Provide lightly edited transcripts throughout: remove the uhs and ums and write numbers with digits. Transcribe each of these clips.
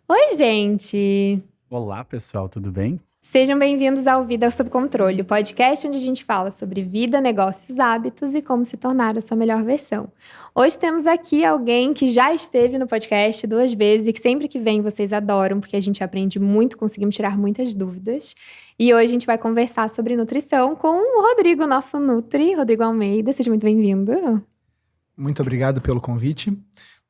Oi, gente! Olá, pessoal, tudo bem? Sejam bem-vindos ao Vida Sob Controle, o podcast onde a gente fala sobre vida, negócios, hábitos e como se tornar a sua melhor versão. Hoje temos aqui alguém que já esteve no podcast 2 vezes e que sempre que vem vocês adoram, porque a gente aprende muito, conseguimos tirar muitas dúvidas. E hoje a gente vai conversar sobre nutrição com o Rodrigo, nosso Nutri, Rodrigo Almeida. Seja muito bem-vindo. Muito obrigado pelo convite.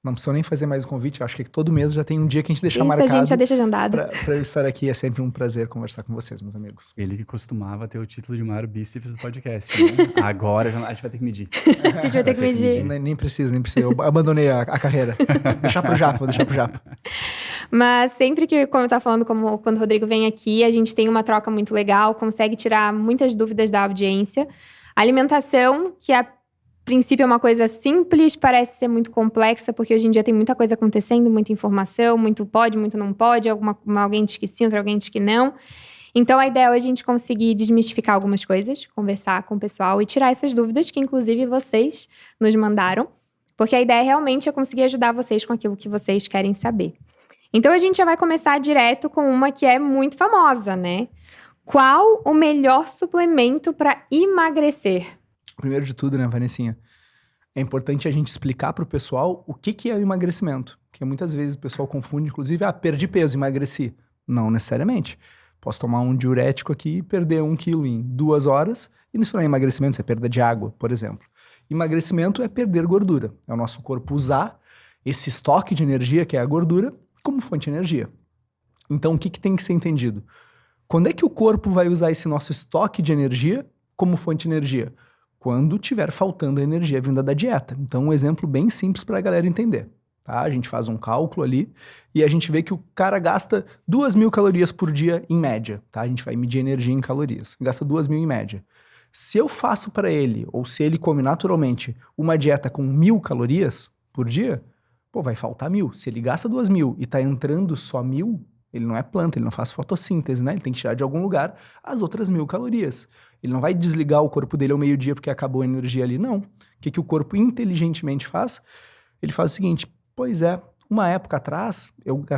Não precisa nem fazer mais um convite. Eu acho que todo mês já tem um dia que a gente deixa Isso, marcado. a gente já deixa agendado. Pra eu estar aqui. É sempre um prazer conversar com vocês, meus amigos. Ele que costumava ter o título de maior bíceps do podcast, né? Agora a gente vai ter que medir. A gente vai ter que medir. Nem precisa. Eu abandonei a carreira. Vou deixar pro Japa. Mas sempre que, como eu tava falando, quando o Rodrigo vem aqui, a gente tem uma troca muito legal, consegue tirar muitas dúvidas da audiência. A alimentação, que a princípio é uma coisa simples, parece ser muito complexa, porque hoje em dia tem muita coisa acontecendo, muita informação, muito pode, muito não pode, alguém diz que sim, alguém diz que não. Então a ideia é a gente conseguir desmistificar algumas coisas, conversar com o pessoal e tirar essas dúvidas que inclusive vocês nos mandaram, porque a ideia realmente é conseguir ajudar vocês com aquilo que vocês querem saber. Então a gente já vai começar direto com uma que é muito famosa, né? Qual o melhor suplemento para emagrecer? Primeiro de tudo, né, Vanessinha? É importante a gente explicar pro pessoal o que é o emagrecimento. Porque muitas vezes o pessoal confunde, inclusive, perdi peso, emagreci. Não necessariamente. Posso tomar um diurético aqui e perder 1 quilo em 2 horas. E isso não é emagrecimento, isso é perda de água, por exemplo. Emagrecimento é perder gordura. É o nosso corpo usar esse estoque de energia, que é a gordura, como fonte de energia. Então, o que tem que ser entendido? Quando é que o corpo vai usar esse nosso estoque de energia como fonte de energia? Quando tiver faltando a energia vinda da dieta. Então, um exemplo bem simples para a galera entender. Tá? A gente faz um cálculo ali e a gente vê que o cara gasta 2.000 calorias por dia em média. Tá? A gente vai medir energia em calorias. Gasta 2.000 em média. Se eu faço para ele, ou se ele come naturalmente, uma dieta com 1.000 calorias por dia, vai faltar 1.000. Se ele gasta 2.000 e tá entrando só 1.000, ele não é planta, ele não faz fotossíntese, né? Ele tem que tirar de algum lugar as outras 1.000 calorias. Ele não vai desligar o corpo dele ao meio-dia porque acabou a energia ali, não. O que o corpo inteligentemente faz? Ele faz o seguinte, uma época atrás,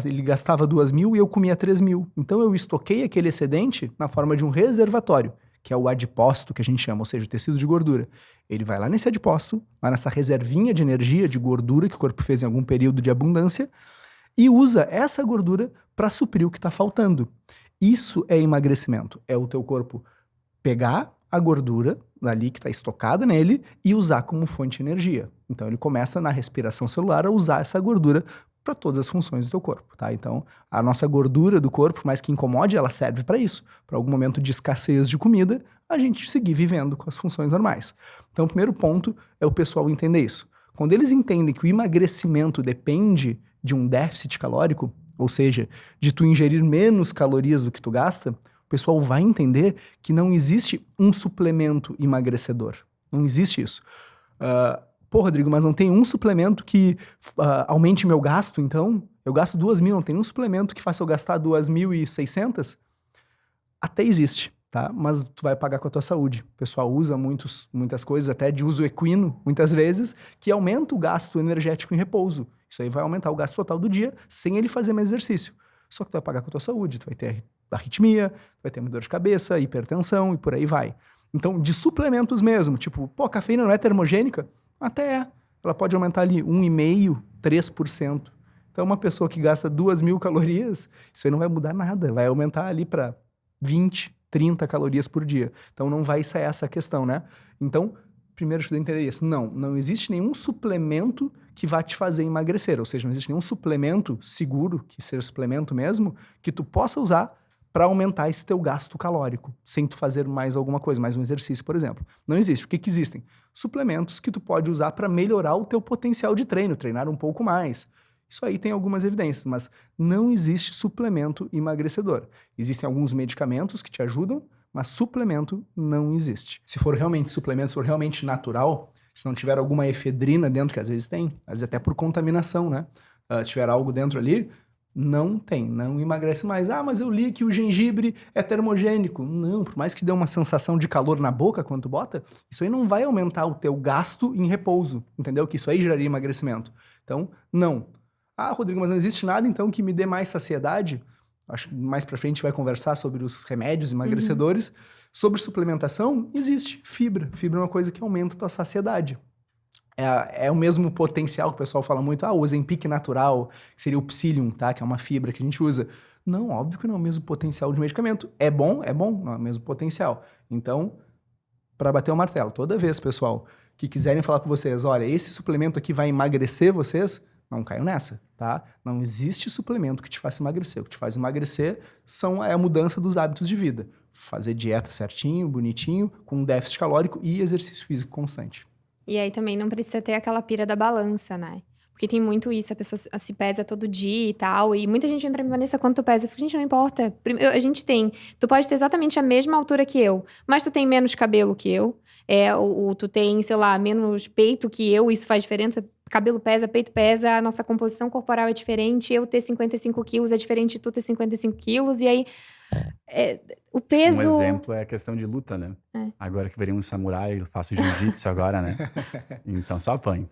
ele gastava 2.000 e eu comia 3.000. Então eu estoquei aquele excedente na forma de um reservatório, que é o adipócito que a gente chama, ou seja, o tecido de gordura. Ele vai lá nesse adipócito, lá nessa reservinha de energia, de gordura que o corpo fez em algum período de abundância, e usa essa gordura para suprir o que está faltando. Isso é emagrecimento. É o teu corpo pegar a gordura ali que está estocada nele e usar como fonte de energia. Então ele começa na respiração celular a usar essa gordura para todas as funções do teu corpo, tá? Então a nossa gordura do corpo, mais que incomode, ela serve para isso. Para algum momento de escassez de comida, a gente seguir vivendo com as funções normais. Então o primeiro ponto é o pessoal entender isso. Quando eles entendem que o emagrecimento depende de um déficit calórico, ou seja, de tu ingerir menos calorias do que tu gasta, o pessoal vai entender que não existe um suplemento emagrecedor. Não existe isso. Rodrigo, mas não tem um suplemento que aumente meu gasto, então? Eu gasto 2.000, não tem um suplemento que faça eu gastar 2.600? Até existe, tá? Mas tu vai pagar com a tua saúde. O pessoal usa muitas coisas, até de uso equino, muitas vezes, que aumenta o gasto energético em repouso. Isso aí vai aumentar o gasto total do dia, sem ele fazer mais exercício. Só que tu vai pagar com a tua saúde, tu vai ter arritmia, vai ter dor de cabeça, hipertensão e por aí vai. Então, de suplementos mesmo, tipo, a cafeína não é termogênica? Até é. Ela pode aumentar ali 1,5%, 3%. Então, uma pessoa que gasta 2.000 calorias, isso aí não vai mudar nada. Vai aumentar ali para 20, 30 calorias por dia. Então, não vai sair essa questão, né? Então, primeiro eu entender isso. Não existe nenhum suplemento que vá te fazer emagrecer. Ou seja, não existe nenhum suplemento seguro, que seja suplemento mesmo, que tu possa usar para aumentar esse teu gasto calórico, sem tu fazer mais alguma coisa, mais um exercício, por exemplo. Não existe. O que existem? Suplementos que tu pode usar para melhorar o teu potencial de treino, treinar um pouco mais. Isso aí tem algumas evidências, mas não existe suplemento emagrecedor. Existem alguns medicamentos que te ajudam, mas suplemento não existe. Se for realmente suplemento, se for realmente natural, se não tiver alguma efedrina dentro, que às vezes tem, às vezes até por contaminação, né? Se tiver algo dentro ali, não emagrece mais. Mas eu li que o gengibre é termogênico. Não, por mais que dê uma sensação de calor na boca quando tu bota, isso aí não vai aumentar o teu gasto em repouso, entendeu? Que isso aí geraria emagrecimento. Então, não. Ah, Rodrigo, mas não existe nada então que me dê mais saciedade? Acho que mais pra frente a gente vai conversar sobre os remédios emagrecedores. Sobre suplementação, existe fibra. Fibra é uma coisa que aumenta a tua saciedade. É o mesmo potencial que o pessoal fala muito, o Ozempic natural, que seria o Psyllium, tá? Que é uma fibra que a gente usa. Não, óbvio que não é o mesmo potencial de medicamento. É bom, não é o mesmo potencial. Então, para bater o martelo, toda vez, pessoal, que quiserem falar com vocês, olha, esse suplemento aqui vai emagrecer vocês, não caiam nessa, tá? Não existe suplemento que te faça emagrecer. O que te faz emagrecer é a mudança dos hábitos de vida. Fazer dieta certinho, bonitinho, com déficit calórico e exercício físico constante. E aí também não precisa ter aquela pira da balança, né? Porque tem muito isso, a pessoa se pesa todo dia e tal. E muita gente vem pra mim, Vanessa, quanto tu pesa? Eu fico, gente, não importa. A gente tem. Tu pode ter exatamente a mesma altura que eu, mas tu tem menos cabelo que eu. Tu tem, sei lá, menos peito que eu. Isso faz diferença. Cabelo pesa, peito pesa, a nossa composição corporal é diferente. Eu ter 55 quilos é diferente de tu ter 55 quilos. E aí, o peso... Um exemplo é a questão de luta, né? Agora que veria um samurai, eu faço jiu-jitsu agora, né? Então só apanho.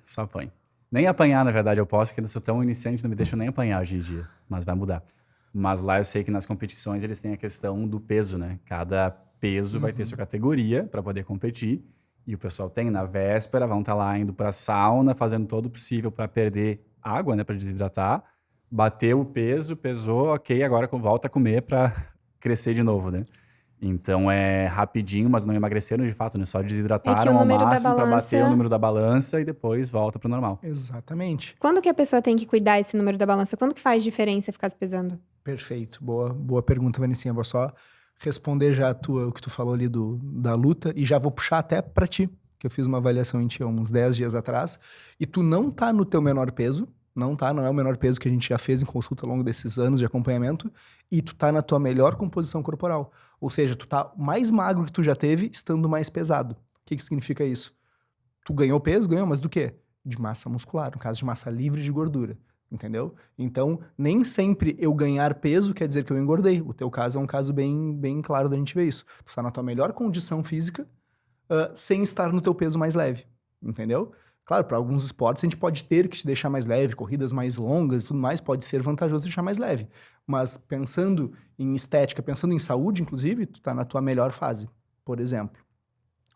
Nem apanhar, na verdade, eu posso, porque eu sou tão iniciante, não me deixam nem apanhar hoje em dia. Mas vai mudar. Mas lá eu sei que nas competições eles têm a questão do peso, né? Cada peso vai ter sua categoria para poder competir. E o pessoal tem, na véspera, vão estar lá indo pra sauna, fazendo todo o possível para perder água, né? Para desidratar. Bateu o peso, pesou, ok, agora volta a comer para crescer de novo, né? Então é rapidinho, mas não emagreceram de fato, né? Só desidrataram ao máximo para bater o número da balança e depois volta pro normal. Exatamente. Quando que a pessoa tem que cuidar esse número da balança? Quando que faz diferença ficar se pesando? Perfeito. Boa pergunta, Vanessinha. Vou só responder já o que tu falou ali da luta e já vou puxar até pra ti, que eu fiz uma avaliação em ti há uns 10 dias atrás e tu não tá no teu menor peso, não é o menor peso que a gente já fez em consulta ao longo desses anos de acompanhamento e tu tá na tua melhor composição corporal. Ou seja, tu tá mais magro que tu já teve, estando mais pesado. O que significa isso? Tu ganhou peso? Ganhou, mas do quê? De massa muscular, no caso de massa livre de gordura. Entendeu? Então, nem sempre eu ganhar peso quer dizer que eu engordei. O teu caso é um caso bem claro da gente ver isso. Tu está na tua melhor condição física sem estar no teu peso mais leve. Entendeu? Claro, para alguns esportes a gente pode ter que te deixar mais leve, corridas mais longas e tudo mais, pode ser vantajoso deixar mais leve. Mas pensando em estética, pensando em saúde, inclusive, tu tá na tua melhor fase, por exemplo.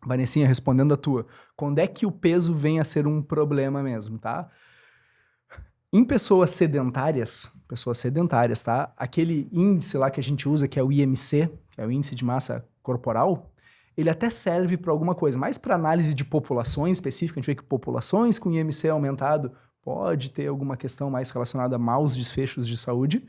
Vanessinha, respondendo a tua, quando é que o peso vem a ser um problema mesmo, tá? Em pessoas sedentárias, tá? Aquele índice lá que a gente usa, que é o IMC, que é o índice de massa corporal, ele até serve para alguma coisa, mas para análise de populações específicas, a gente vê que populações com IMC aumentado pode ter alguma questão mais relacionada a maus desfechos de saúde.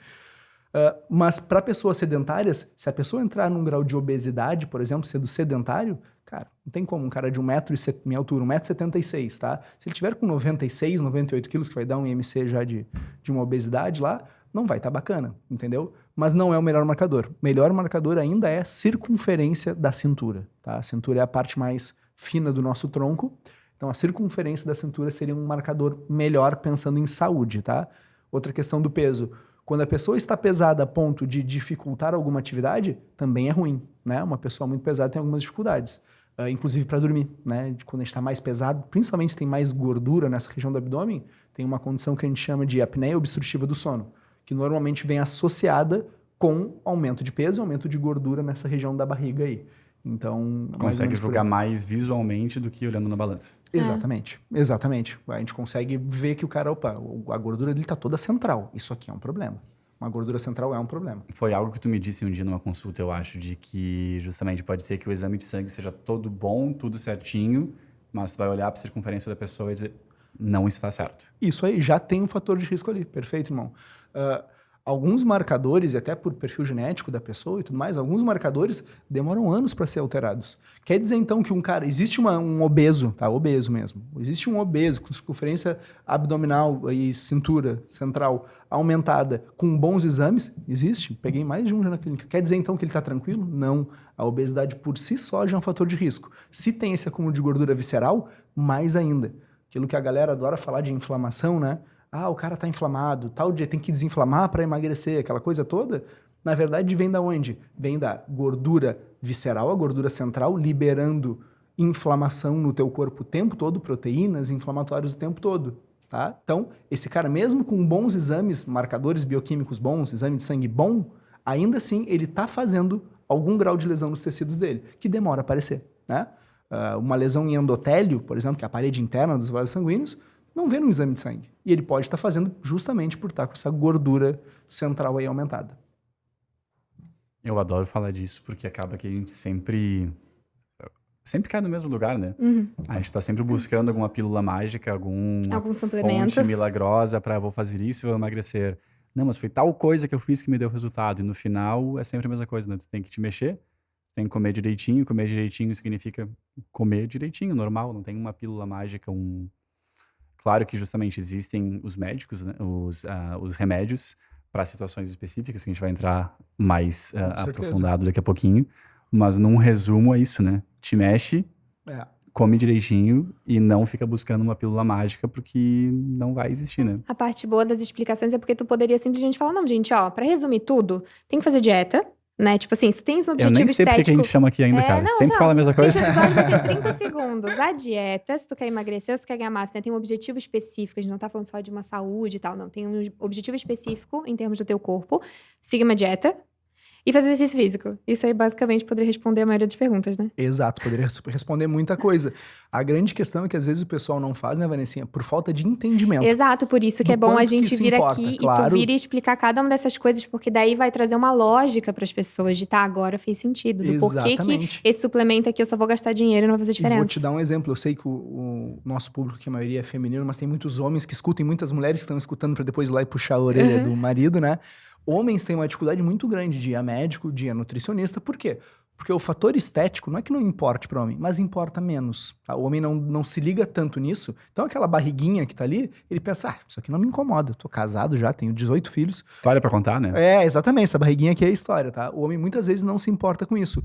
Mas para pessoas sedentárias, se a pessoa entrar num grau de obesidade, por exemplo, sendo sedentário, cara, não tem como um cara de minha altura, 1,76 m, tá? Se ele tiver com 96, 98 quilos, que vai dar um IMC já de uma obesidade lá, não vai estar bacana, entendeu? Mas não é o melhor marcador. O melhor marcador ainda é a circunferência da cintura, tá? A cintura é a parte mais fina do nosso tronco, então a circunferência da cintura seria um marcador melhor pensando em saúde, tá? Outra questão do peso. Quando a pessoa está pesada a ponto de dificultar alguma atividade, também é ruim, né? Uma pessoa muito pesada tem algumas dificuldades, inclusive para dormir, né? Quando a gente está mais pesado, principalmente se tem mais gordura nessa região do abdômen, tem uma condição que a gente chama de apneia obstrutiva do sono, que normalmente vem associada com aumento de peso e aumento de gordura nessa região da barriga aí. Então, consegue julgar mais visualmente do que olhando na balança. Exatamente. A gente consegue ver que o cara, a gordura dele tá toda central. Isso aqui é um problema. Uma gordura central é um problema. Foi algo que tu me disse um dia numa consulta, eu acho, de que justamente pode ser que o exame de sangue seja todo bom, tudo certinho, mas tu vai olhar para a circunferência da pessoa e dizer, não está certo. Isso aí, já tem um fator de risco ali. Perfeito, irmão. Alguns marcadores, e até por perfil genético da pessoa e tudo mais, alguns marcadores demoram anos para ser alterados. Quer dizer, então, que um cara... Existe um obeso, tá? Obeso mesmo. Existe um obeso com circunferência abdominal e cintura central aumentada com bons exames? Existe. Peguei mais de um já na clínica. Quer dizer, então, que ele está tranquilo? Não. A obesidade por si só já é um fator de risco. Se tem esse acúmulo de gordura visceral, mais ainda. Aquilo que a galera adora falar de inflamação, né? O cara tá inflamado, tal dia tem que desinflamar para emagrecer, aquela coisa toda, na verdade vem da onde? Vem da gordura visceral, a gordura central, liberando inflamação no teu corpo o tempo todo, proteínas inflamatórias o tempo todo. tá? Então, esse cara, mesmo com bons exames, marcadores bioquímicos bons, exame de sangue bom, ainda assim ele tá fazendo algum grau de lesão nos tecidos dele, que demora a aparecer, né? Uma lesão em endotélio, por exemplo, que é a parede interna dos vasos sanguíneos, não vê no exame de sangue. E ele pode estar fazendo justamente por estar com essa gordura central aí aumentada. Eu adoro falar disso, porque acaba que a gente sempre cai no mesmo lugar, né? A gente tá sempre buscando alguma pílula mágica, algum suplemento, fonte milagrosa para vou fazer isso e vou emagrecer. Não, mas foi tal coisa que eu fiz que me deu resultado. E no final é sempre a mesma coisa, né? Você tem que te mexer, tem que comer direitinho. Comer direitinho significa comer direitinho, normal. Não tem uma pílula mágica, Claro que justamente existem os médicos, né? Os remédios para situações específicas, que a gente vai entrar mais aprofundado daqui a pouquinho. Mas num resumo é isso, né? Te mexe, come direitinho e não fica buscando uma pílula mágica, porque não vai existir, né? A parte boa das explicações é porque tu poderia simplesmente falar, não, gente, ó, pra resumir tudo, tem que fazer dieta, né? Tipo assim, se tu tens um objetivo estético... Eu nem sei porque que a gente chama aqui ainda, cara. Não, sempre fala a mesma coisa. Gente, o episódio vai ter 30 segundos. A dieta, se tu quer emagrecer, se tu quer ganhar massa, né? Tem um objetivo específico. A gente não tá falando só de uma saúde e tal, não. Tem um objetivo específico em termos do teu corpo. Siga uma dieta. E fazer exercício físico. Isso aí, basicamente, poderia responder a maioria das perguntas, né? Exato, poderia responder muita coisa. A grande questão é que, às vezes, o pessoal não faz, né, Vanessinha? Por falta de entendimento. Exato, por isso que é bom a gente vir aqui claro. E tu vir e explicar cada uma dessas coisas, porque daí vai trazer uma lógica para as pessoas de agora fez sentido. Do porquê que esse suplemento aqui eu só vou gastar dinheiro e não vai fazer diferença. E vou te dar um exemplo. Eu sei que o nosso público, que a maioria é feminino, mas tem muitos homens que escutam e muitas mulheres que estão escutando para depois ir lá e puxar a orelha do marido, né? Homens têm uma dificuldade muito grande de ir a médico, de ir a nutricionista. Por quê? Porque o fator estético não é que não importe para o homem, mas importa menos. Tá? O homem não se liga tanto nisso. Então aquela barriguinha que tá ali, ele pensa, isso aqui não me incomoda. Eu tô casado já, tenho 18 filhos. História para contar, né? Exatamente. Essa barriguinha aqui é a história, tá? O homem muitas vezes não se importa com isso.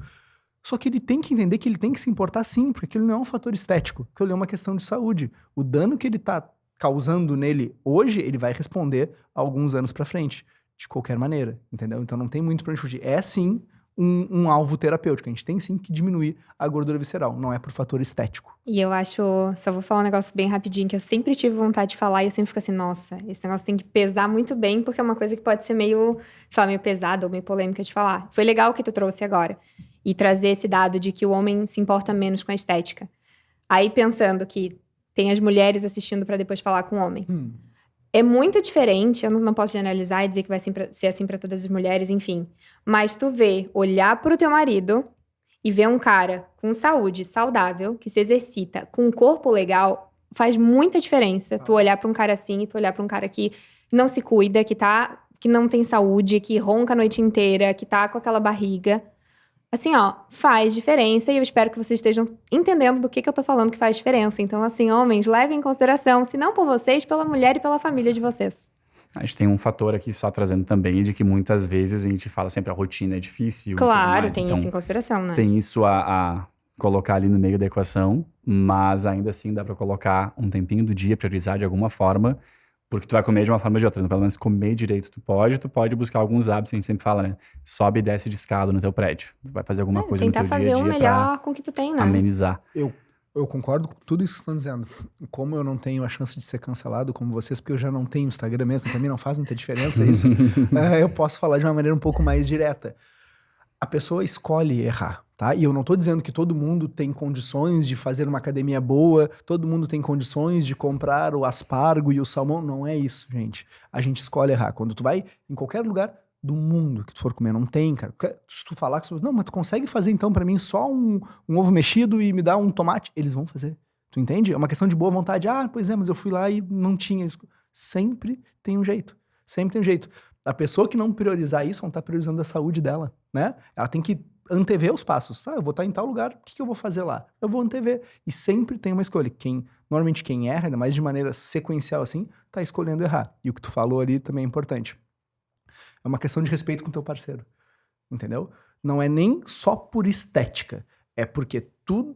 Só que ele tem que entender que ele tem que se importar sim, porque aquilo não é um fator estético. Aquilo é uma questão de saúde. O dano que ele tá causando nele hoje, ele vai responder alguns anos para frente. De qualquer maneira, entendeu? Então não tem muito pra onde fugir. É sim um alvo terapêutico. A gente tem sim que diminuir a gordura visceral. Não é por fator estético. E eu acho... Só vou falar um negócio bem rapidinho, que eu sempre tive vontade de falar e eu sempre fico assim, nossa, esse negócio tem que pesar muito bem, porque é uma coisa que pode ser meio, sei lá, meio pesada ou meio polêmica de falar. Foi legal o que tu trouxe agora. E trazer esse dado de que o homem se importa menos com a estética. Aí pensando que tem as mulheres assistindo pra depois falar com o homem. É muito diferente, eu não posso generalizar e dizer que vai ser assim pra todas as mulheres, enfim. Mas tu olhar pro teu marido e ver um cara com saúde, saudável, que se exercita, com um corpo legal, faz muita diferença. Tu olhar pra um cara assim e tu olhar pra um cara que não se cuida, que não tem saúde, que ronca a noite inteira, que tá com aquela barriga. Assim, ó, faz diferença e eu espero que vocês estejam entendendo do que eu tô falando que faz diferença. Então, assim, homens, levem em consideração, se não por vocês, pela mulher e pela família de vocês. A gente tem um fator aqui só trazendo também de que muitas vezes a gente fala sempre a rotina é difícil. Claro, tem isso em consideração, né? Tem isso a colocar ali no meio da equação, mas ainda assim dá pra colocar um tempinho do dia, priorizar de alguma forma, porque tu vai comer de uma forma ou de outra. Então, pelo menos comer direito tu pode buscar alguns hábitos, a gente sempre fala, né? Sobe e desce de escada no teu prédio. Tu vai fazer alguma coisa no teu dia a dia tentar fazer o melhor com o que tu tem, né? Amenizar. Eu concordo com tudo isso que vocês estão dizendo. Como eu não tenho a chance de ser cancelado como vocês, porque eu já não tenho Instagram mesmo, pra mim não faz muita diferença isso, eu posso falar de uma maneira um pouco mais direta. A pessoa escolhe errar, tá? E eu não tô dizendo que todo mundo tem condições de fazer uma academia boa, todo mundo tem condições de comprar o aspargo e o salmão. Não é isso, gente. A gente escolhe errar. Quando tu vai em qualquer lugar do mundo que tu for comer, não tem, cara. Se tu falar que não, mas tu consegue fazer então pra mim só um ovo mexido e me dar um tomate? Eles vão fazer. Tu entende? É uma questão de boa vontade. Pois é, mas eu fui lá e não tinha isso. Sempre tem um jeito. Sempre tem um jeito. A pessoa que não priorizar isso, não tá priorizando a saúde dela, né? Ela tem que antever os passos. Tá, eu vou estar em tal lugar, o que eu vou fazer lá? Eu vou antever. E sempre tem uma escolha. Normalmente quem erra, ainda mais de maneira sequencial assim, tá escolhendo errar. E o que tu falou ali também é importante. É uma questão de respeito com o teu parceiro. Entendeu? Não é nem só por estética. É porque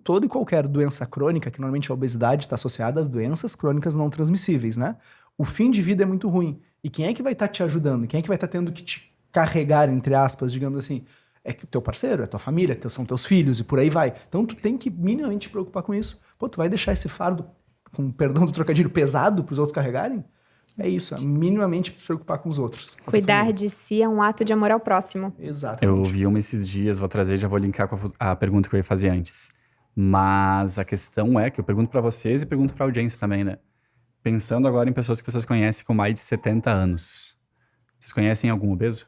toda e qualquer doença crônica, que normalmente a obesidade está associada a doenças crônicas não transmissíveis, né? O fim de vida é muito ruim. E quem é que vai estar te ajudando? Quem é que vai estar tendo que te carregar, entre aspas, digamos assim? É que o teu parceiro, é tua família, são teus filhos e por aí vai. Então tu tem que minimamente te preocupar com isso. Pô, tu vai deixar esse fardo com perdão do trocadilho, pesado para os outros carregarem, é isso, é minimamente se preocupar com os outros. Cuidar de si é um ato de amor ao próximo. Exatamente. Eu vi uma esses dias, vou trazer, já vou linkar com a pergunta que eu ia fazer antes. Mas a questão é que eu pergunto pra vocês e pergunto pra audiência também, né? Pensando agora em pessoas que vocês conhecem com mais de 70 anos. Vocês conhecem algum obeso?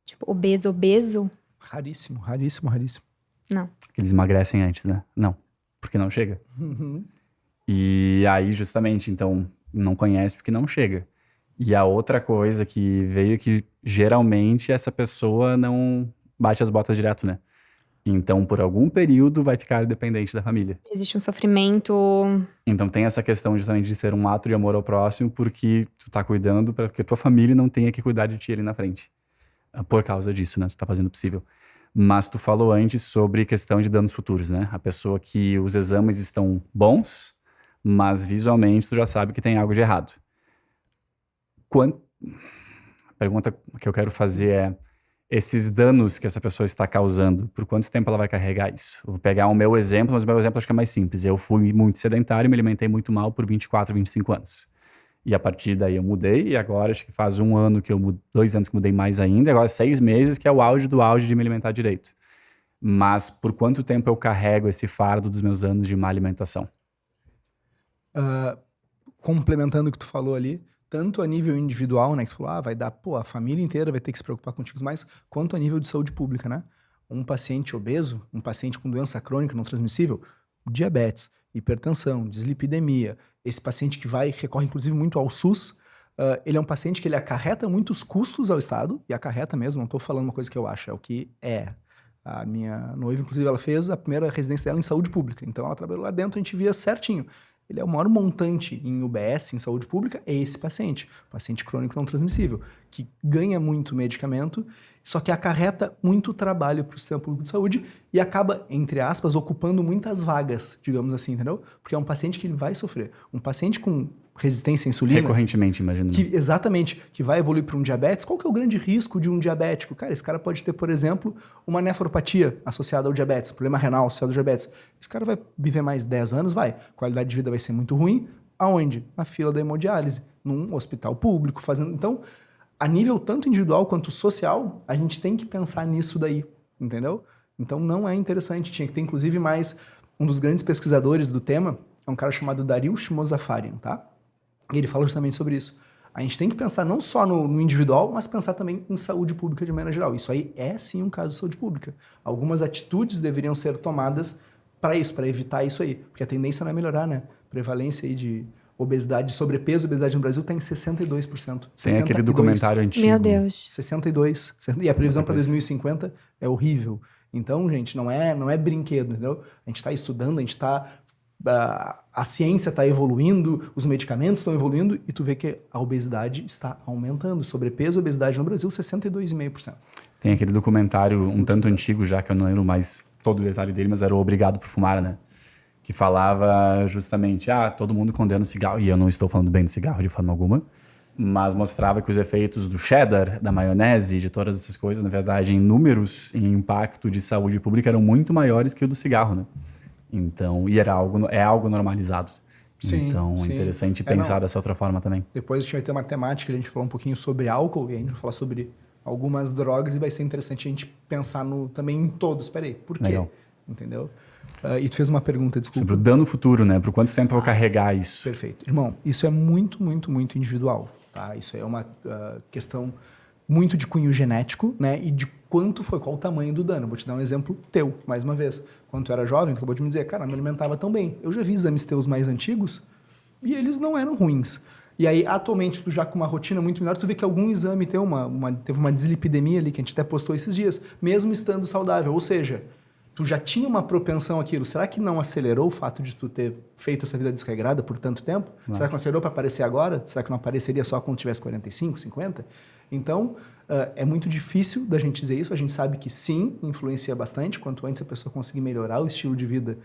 Tipo, obeso? Raríssimo, raríssimo, raríssimo. Não. Que eles emagrecem antes, né? Não, porque não chega. E aí, justamente, então, não conhece porque não chega. E a outra coisa que veio que geralmente essa pessoa não bate as botas direto, né? Então, por algum período, vai ficar dependente da família. Existe um sofrimento. Então, tem essa questão justamente de ser um ato de amor ao próximo, porque tu tá cuidando para que tua família não tenha que cuidar de ti ali na frente. Por causa disso, né? Tu tá fazendo o possível. Mas tu falou antes sobre questão de danos futuros, né? A pessoa que os exames estão bons, mas visualmente tu já sabe que tem algo de errado. A pergunta que eu quero fazer é: esses danos que essa pessoa está causando, por quanto tempo ela vai carregar isso? Eu vou pegar o meu exemplo, mas o meu exemplo acho que é mais simples. Eu fui muito sedentário e me alimentei muito mal por 24, 25 anos. E a partir daí eu mudei, e agora acho que faz 1 ano que eu mudei, 2 anos que mudei mais ainda, e agora 6 meses que é o auge do auge de me alimentar direito. Mas por quanto tempo eu carrego esse fardo dos meus anos de má alimentação? Complementando o que tu falou ali, tanto a nível individual, né, que tu falou, vai dar, a família inteira vai ter que se preocupar contigo mais, quanto a nível de saúde pública, né? Um paciente obeso, um paciente com doença crônica não transmissível, diabetes, hipertensão, dislipidemia, esse paciente que recorre inclusive muito ao SUS, ele é um paciente que ele acarreta muitos custos ao Estado, e acarreta mesmo, não estou falando uma coisa que eu acho, é o que é. A minha noiva, inclusive, ela fez a primeira residência dela em saúde pública, então ela trabalhou lá dentro, a gente via certinho. Ele é o maior montante em UBS, em saúde pública, é esse paciente crônico não transmissível, que ganha muito medicamento, só que acarreta muito trabalho para o sistema público de saúde e acaba, entre aspas, ocupando muitas vagas, digamos assim, entendeu? Porque é um paciente que ele vai sofrer. Um paciente com resistência à insulina... Recorrentemente, imagina. Exatamente, que vai evoluir para um diabetes. Qual que é o grande risco de um diabético? Cara, esse cara pode ter, por exemplo, uma nefropatia associada ao diabetes, problema renal associado ao diabetes. Esse cara vai viver mais 10 anos? Vai. A qualidade de vida vai ser muito ruim. Aonde? Na fila da hemodiálise, num hospital público, fazendo... Então, a nível tanto individual quanto social, a gente tem que pensar nisso daí, entendeu? Então, não é interessante. Tinha que ter, inclusive, mais... Um dos grandes pesquisadores do tema é um cara chamado Dariush Mozaffarian, tá? E ele fala justamente sobre isso. A gente tem que pensar não só no individual, mas pensar também em saúde pública de maneira geral. Isso aí é sim um caso de saúde pública. Algumas atitudes deveriam ser tomadas para isso, para evitar isso aí. Porque a tendência não é melhorar, né? Prevalência aí de obesidade, sobrepeso, obesidade no Brasil está em 62%. Tem aquele documentário antigo. Meu Deus. 62%. E a previsão para 2050 é horrível. Então, gente, não é brinquedo, entendeu? A gente está estudando, a gente está... A ciência está evoluindo, os medicamentos estão evoluindo e tu vê que a obesidade está aumentando. Sobrepeso e obesidade no Brasil, 62,5%. Tem aquele documentário um tanto antigo já, que eu não lembro mais todo o detalhe dele, mas era o Obrigado por Fumar, né? Que falava justamente, todo mundo condena o cigarro, e eu não estou falando bem do cigarro de forma alguma, mas mostrava que os efeitos do cheddar, da maionese, de todas essas coisas, na verdade, em números, em impacto de saúde pública, eram muito maiores que o do cigarro, né? Então, e é algo normalizado. Sim, então, sim. É interessante pensar dessa outra forma também. Depois a gente vai ter uma temática, a gente falar um pouquinho sobre álcool, e a gente vai falar sobre algumas drogas, e vai ser interessante a gente pensar também em todos. Peraí, por quê? Legal. Entendeu? E tu fez uma pergunta, desculpa. Sobre o dano futuro, né? Por quanto tempo eu vou carregar isso? Perfeito. Irmão, isso é muito, muito, muito individual, tá? Isso é uma questão muito de cunho genético, né? E de qual o tamanho do dano. Vou te dar um exemplo teu, mais uma vez. Quando tu era jovem, tu acabou de me dizer, cara, não me alimentava tão bem. Eu já vi exames teus mais antigos e eles não eram ruins. E aí, atualmente, tu já com uma rotina muito melhor, tu vê que algum exame teve uma dislipidemia ali, que a gente até postou esses dias, mesmo estando saudável. Ou seja, tu já tinha uma propensão àquilo. Será que não acelerou o fato de tu ter feito essa vida desregrada por tanto tempo? Não. Será que não acelerou para aparecer agora? Será que não apareceria só quando tivesse 45, 50? Então, é muito difícil da gente dizer isso. A gente sabe que sim, influencia bastante. Quanto antes a pessoa conseguir melhorar o estilo de vida,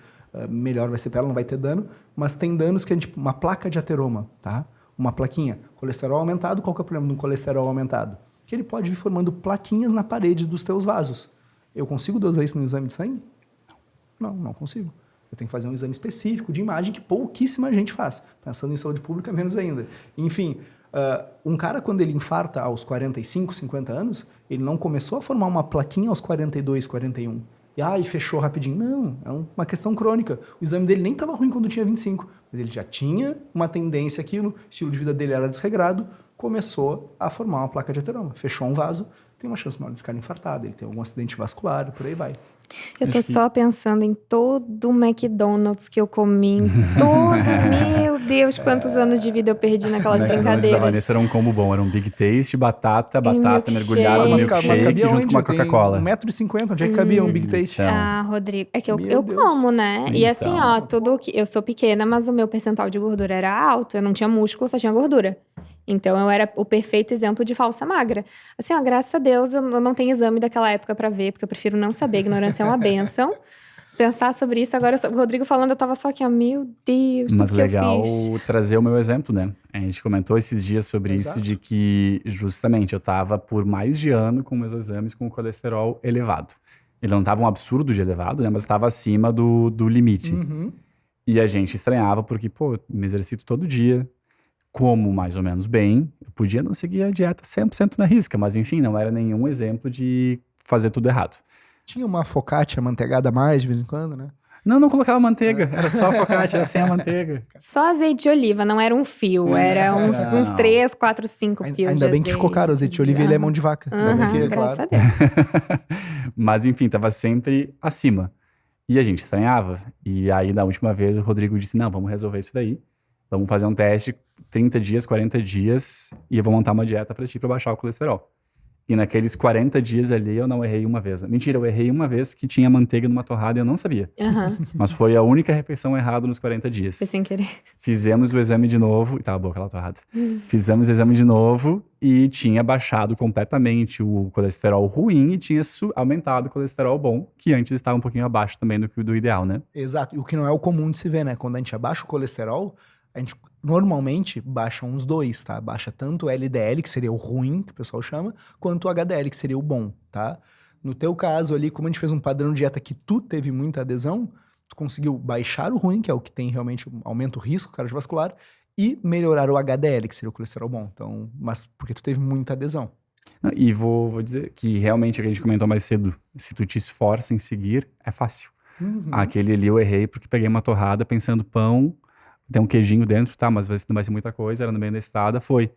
melhor vai ser para ela, não vai ter dano. Mas tem danos que uma placa de ateroma, tá? Uma plaquinha. Colesterol aumentado, qual que é o problema de um colesterol aumentado? Que ele pode vir formando plaquinhas na parede dos teus vasos. Eu consigo dosar isso no exame de sangue? Não consigo. Eu tenho que fazer um exame específico de imagem que pouquíssima gente faz. Pensando em saúde pública, menos ainda. Enfim, um cara, quando ele infarta aos 45, 50 anos, ele não começou a formar uma plaquinha aos 42, 41. E fechou rapidinho. Não, é uma questão crônica. O exame dele nem estava ruim quando tinha 25, mas ele já tinha uma tendência àquilo, o estilo de vida dele era desregrado, começou a formar uma placa de ateroma. Fechou um vaso, tem uma chance maior de ficar infartado, ele tem algum acidente vascular, por aí vai. Eu tô só pensando em todo o McDonald's que eu comi, meu Deus, quantos anos de vida eu perdi naquelas brincadeiras. Da Vanessa era um combo bom, era um Big Taste, batata mergulhada no milkshake junto com uma Coca-Cola. 1,50 m, onde é que cabia um Big Taste? Rodrigo, é que eu como, né? Então. E assim, tudo que eu sou pequena, mas o meu percentual de gordura era alto, eu não tinha músculo, só tinha gordura. Então, eu era o perfeito exemplo de falsa magra. Assim, graças a Deus, eu não tenho exame daquela época pra ver, porque eu prefiro não saber. Ignorância é uma bênção. Pensar sobre isso, agora o Rodrigo falando, eu tava só aqui, meu Deus, tudo que eu fiz. Mas legal trazer o meu exemplo, né? A gente comentou esses dias sobre isso, de que, justamente, eu tava por mais de ano com meus exames com o colesterol elevado. Ele não tava um absurdo de elevado, né? Mas tava acima do limite. Uhum. E a gente estranhava, porque, me exercito todo dia, como mais ou menos bem, eu podia não seguir a dieta 100% na risca, mas enfim, não era nenhum exemplo de fazer tudo errado. Tinha uma focaccia manteigada a mais de vez em quando, né? Não colocava manteiga, era só focaccia, era sem a manteiga. Só azeite de oliva, não era um fio, era uns 3, 4, 5 fios de azeite. Ainda bem que ficou caro, o azeite de oliva ele é mão de vaca. Graças a Deus. Mas enfim, tava sempre acima. E a gente estranhava. E aí, na última vez, o Rodrigo disse, não, vamos resolver isso daí. Vamos fazer um teste, 30 dias, 40 dias, e eu vou montar uma dieta pra ti pra baixar o colesterol. E naqueles 40 dias ali, eu não errei uma vez. Mentira, eu errei uma vez que tinha manteiga numa torrada e eu não sabia. Mas foi a única refeição errada nos 40 dias. Foi sem querer. Fizemos o exame de novo, e tava boa aquela torrada. Fizemos o exame de novo e tinha baixado completamente o colesterol ruim e tinha aumentado o colesterol bom, que antes estava um pouquinho abaixo também do ideal, né? Exato, e o que não é o comum de se ver, né? Quando a gente abaixa o colesterol, a gente normalmente baixa uns dois, tá? Baixa tanto o LDL, que seria o ruim, que o pessoal chama, quanto o HDL, que seria o bom, tá? No teu caso ali, como a gente fez um padrão de dieta que tu teve muita adesão, tu conseguiu baixar o ruim, que é o que tem realmente, aumenta o risco cardiovascular, e melhorar o HDL, que seria o colesterol bom. Então, mas porque tu teve muita adesão. E vou dizer que realmente, o que a gente comentou mais cedo, se tu te esforça em seguir, é fácil. Aquele ali eu errei porque peguei uma torrada pensando pão, tem um queijinho dentro, tá, mas não vai ser muita coisa, era no meio da estrada, foi.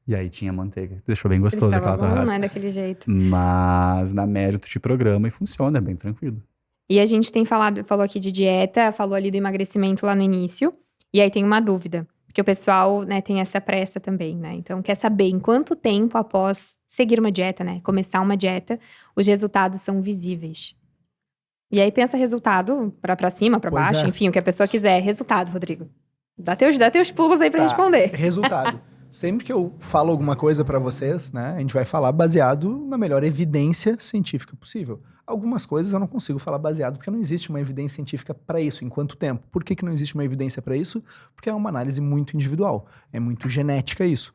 E aí tinha manteiga, deixou bem gostoso aquela torrada. Não é daquele jeito. Mas na média tu te programa e funciona, é bem tranquilo. E a gente falou aqui de dieta, falou ali do emagrecimento lá no início, e aí tem uma dúvida, porque o pessoal, né, tem essa pressa também, né, então quer saber em quanto tempo após seguir uma dieta, né, começar uma dieta, os resultados são visíveis. E aí pensa resultado pra cima, pra baixo, enfim, o que a pessoa quiser. Resultado, Rodrigo. Dá teus pulos aí pra responder. Resultado. Sempre que eu falo alguma coisa pra vocês, né, a gente vai falar baseado na melhor evidência científica possível. Algumas coisas eu não consigo falar baseado porque não existe uma evidência científica pra isso. Em quanto tempo? Por que não existe uma evidência pra isso? Porque é uma análise muito individual. É muito genética isso.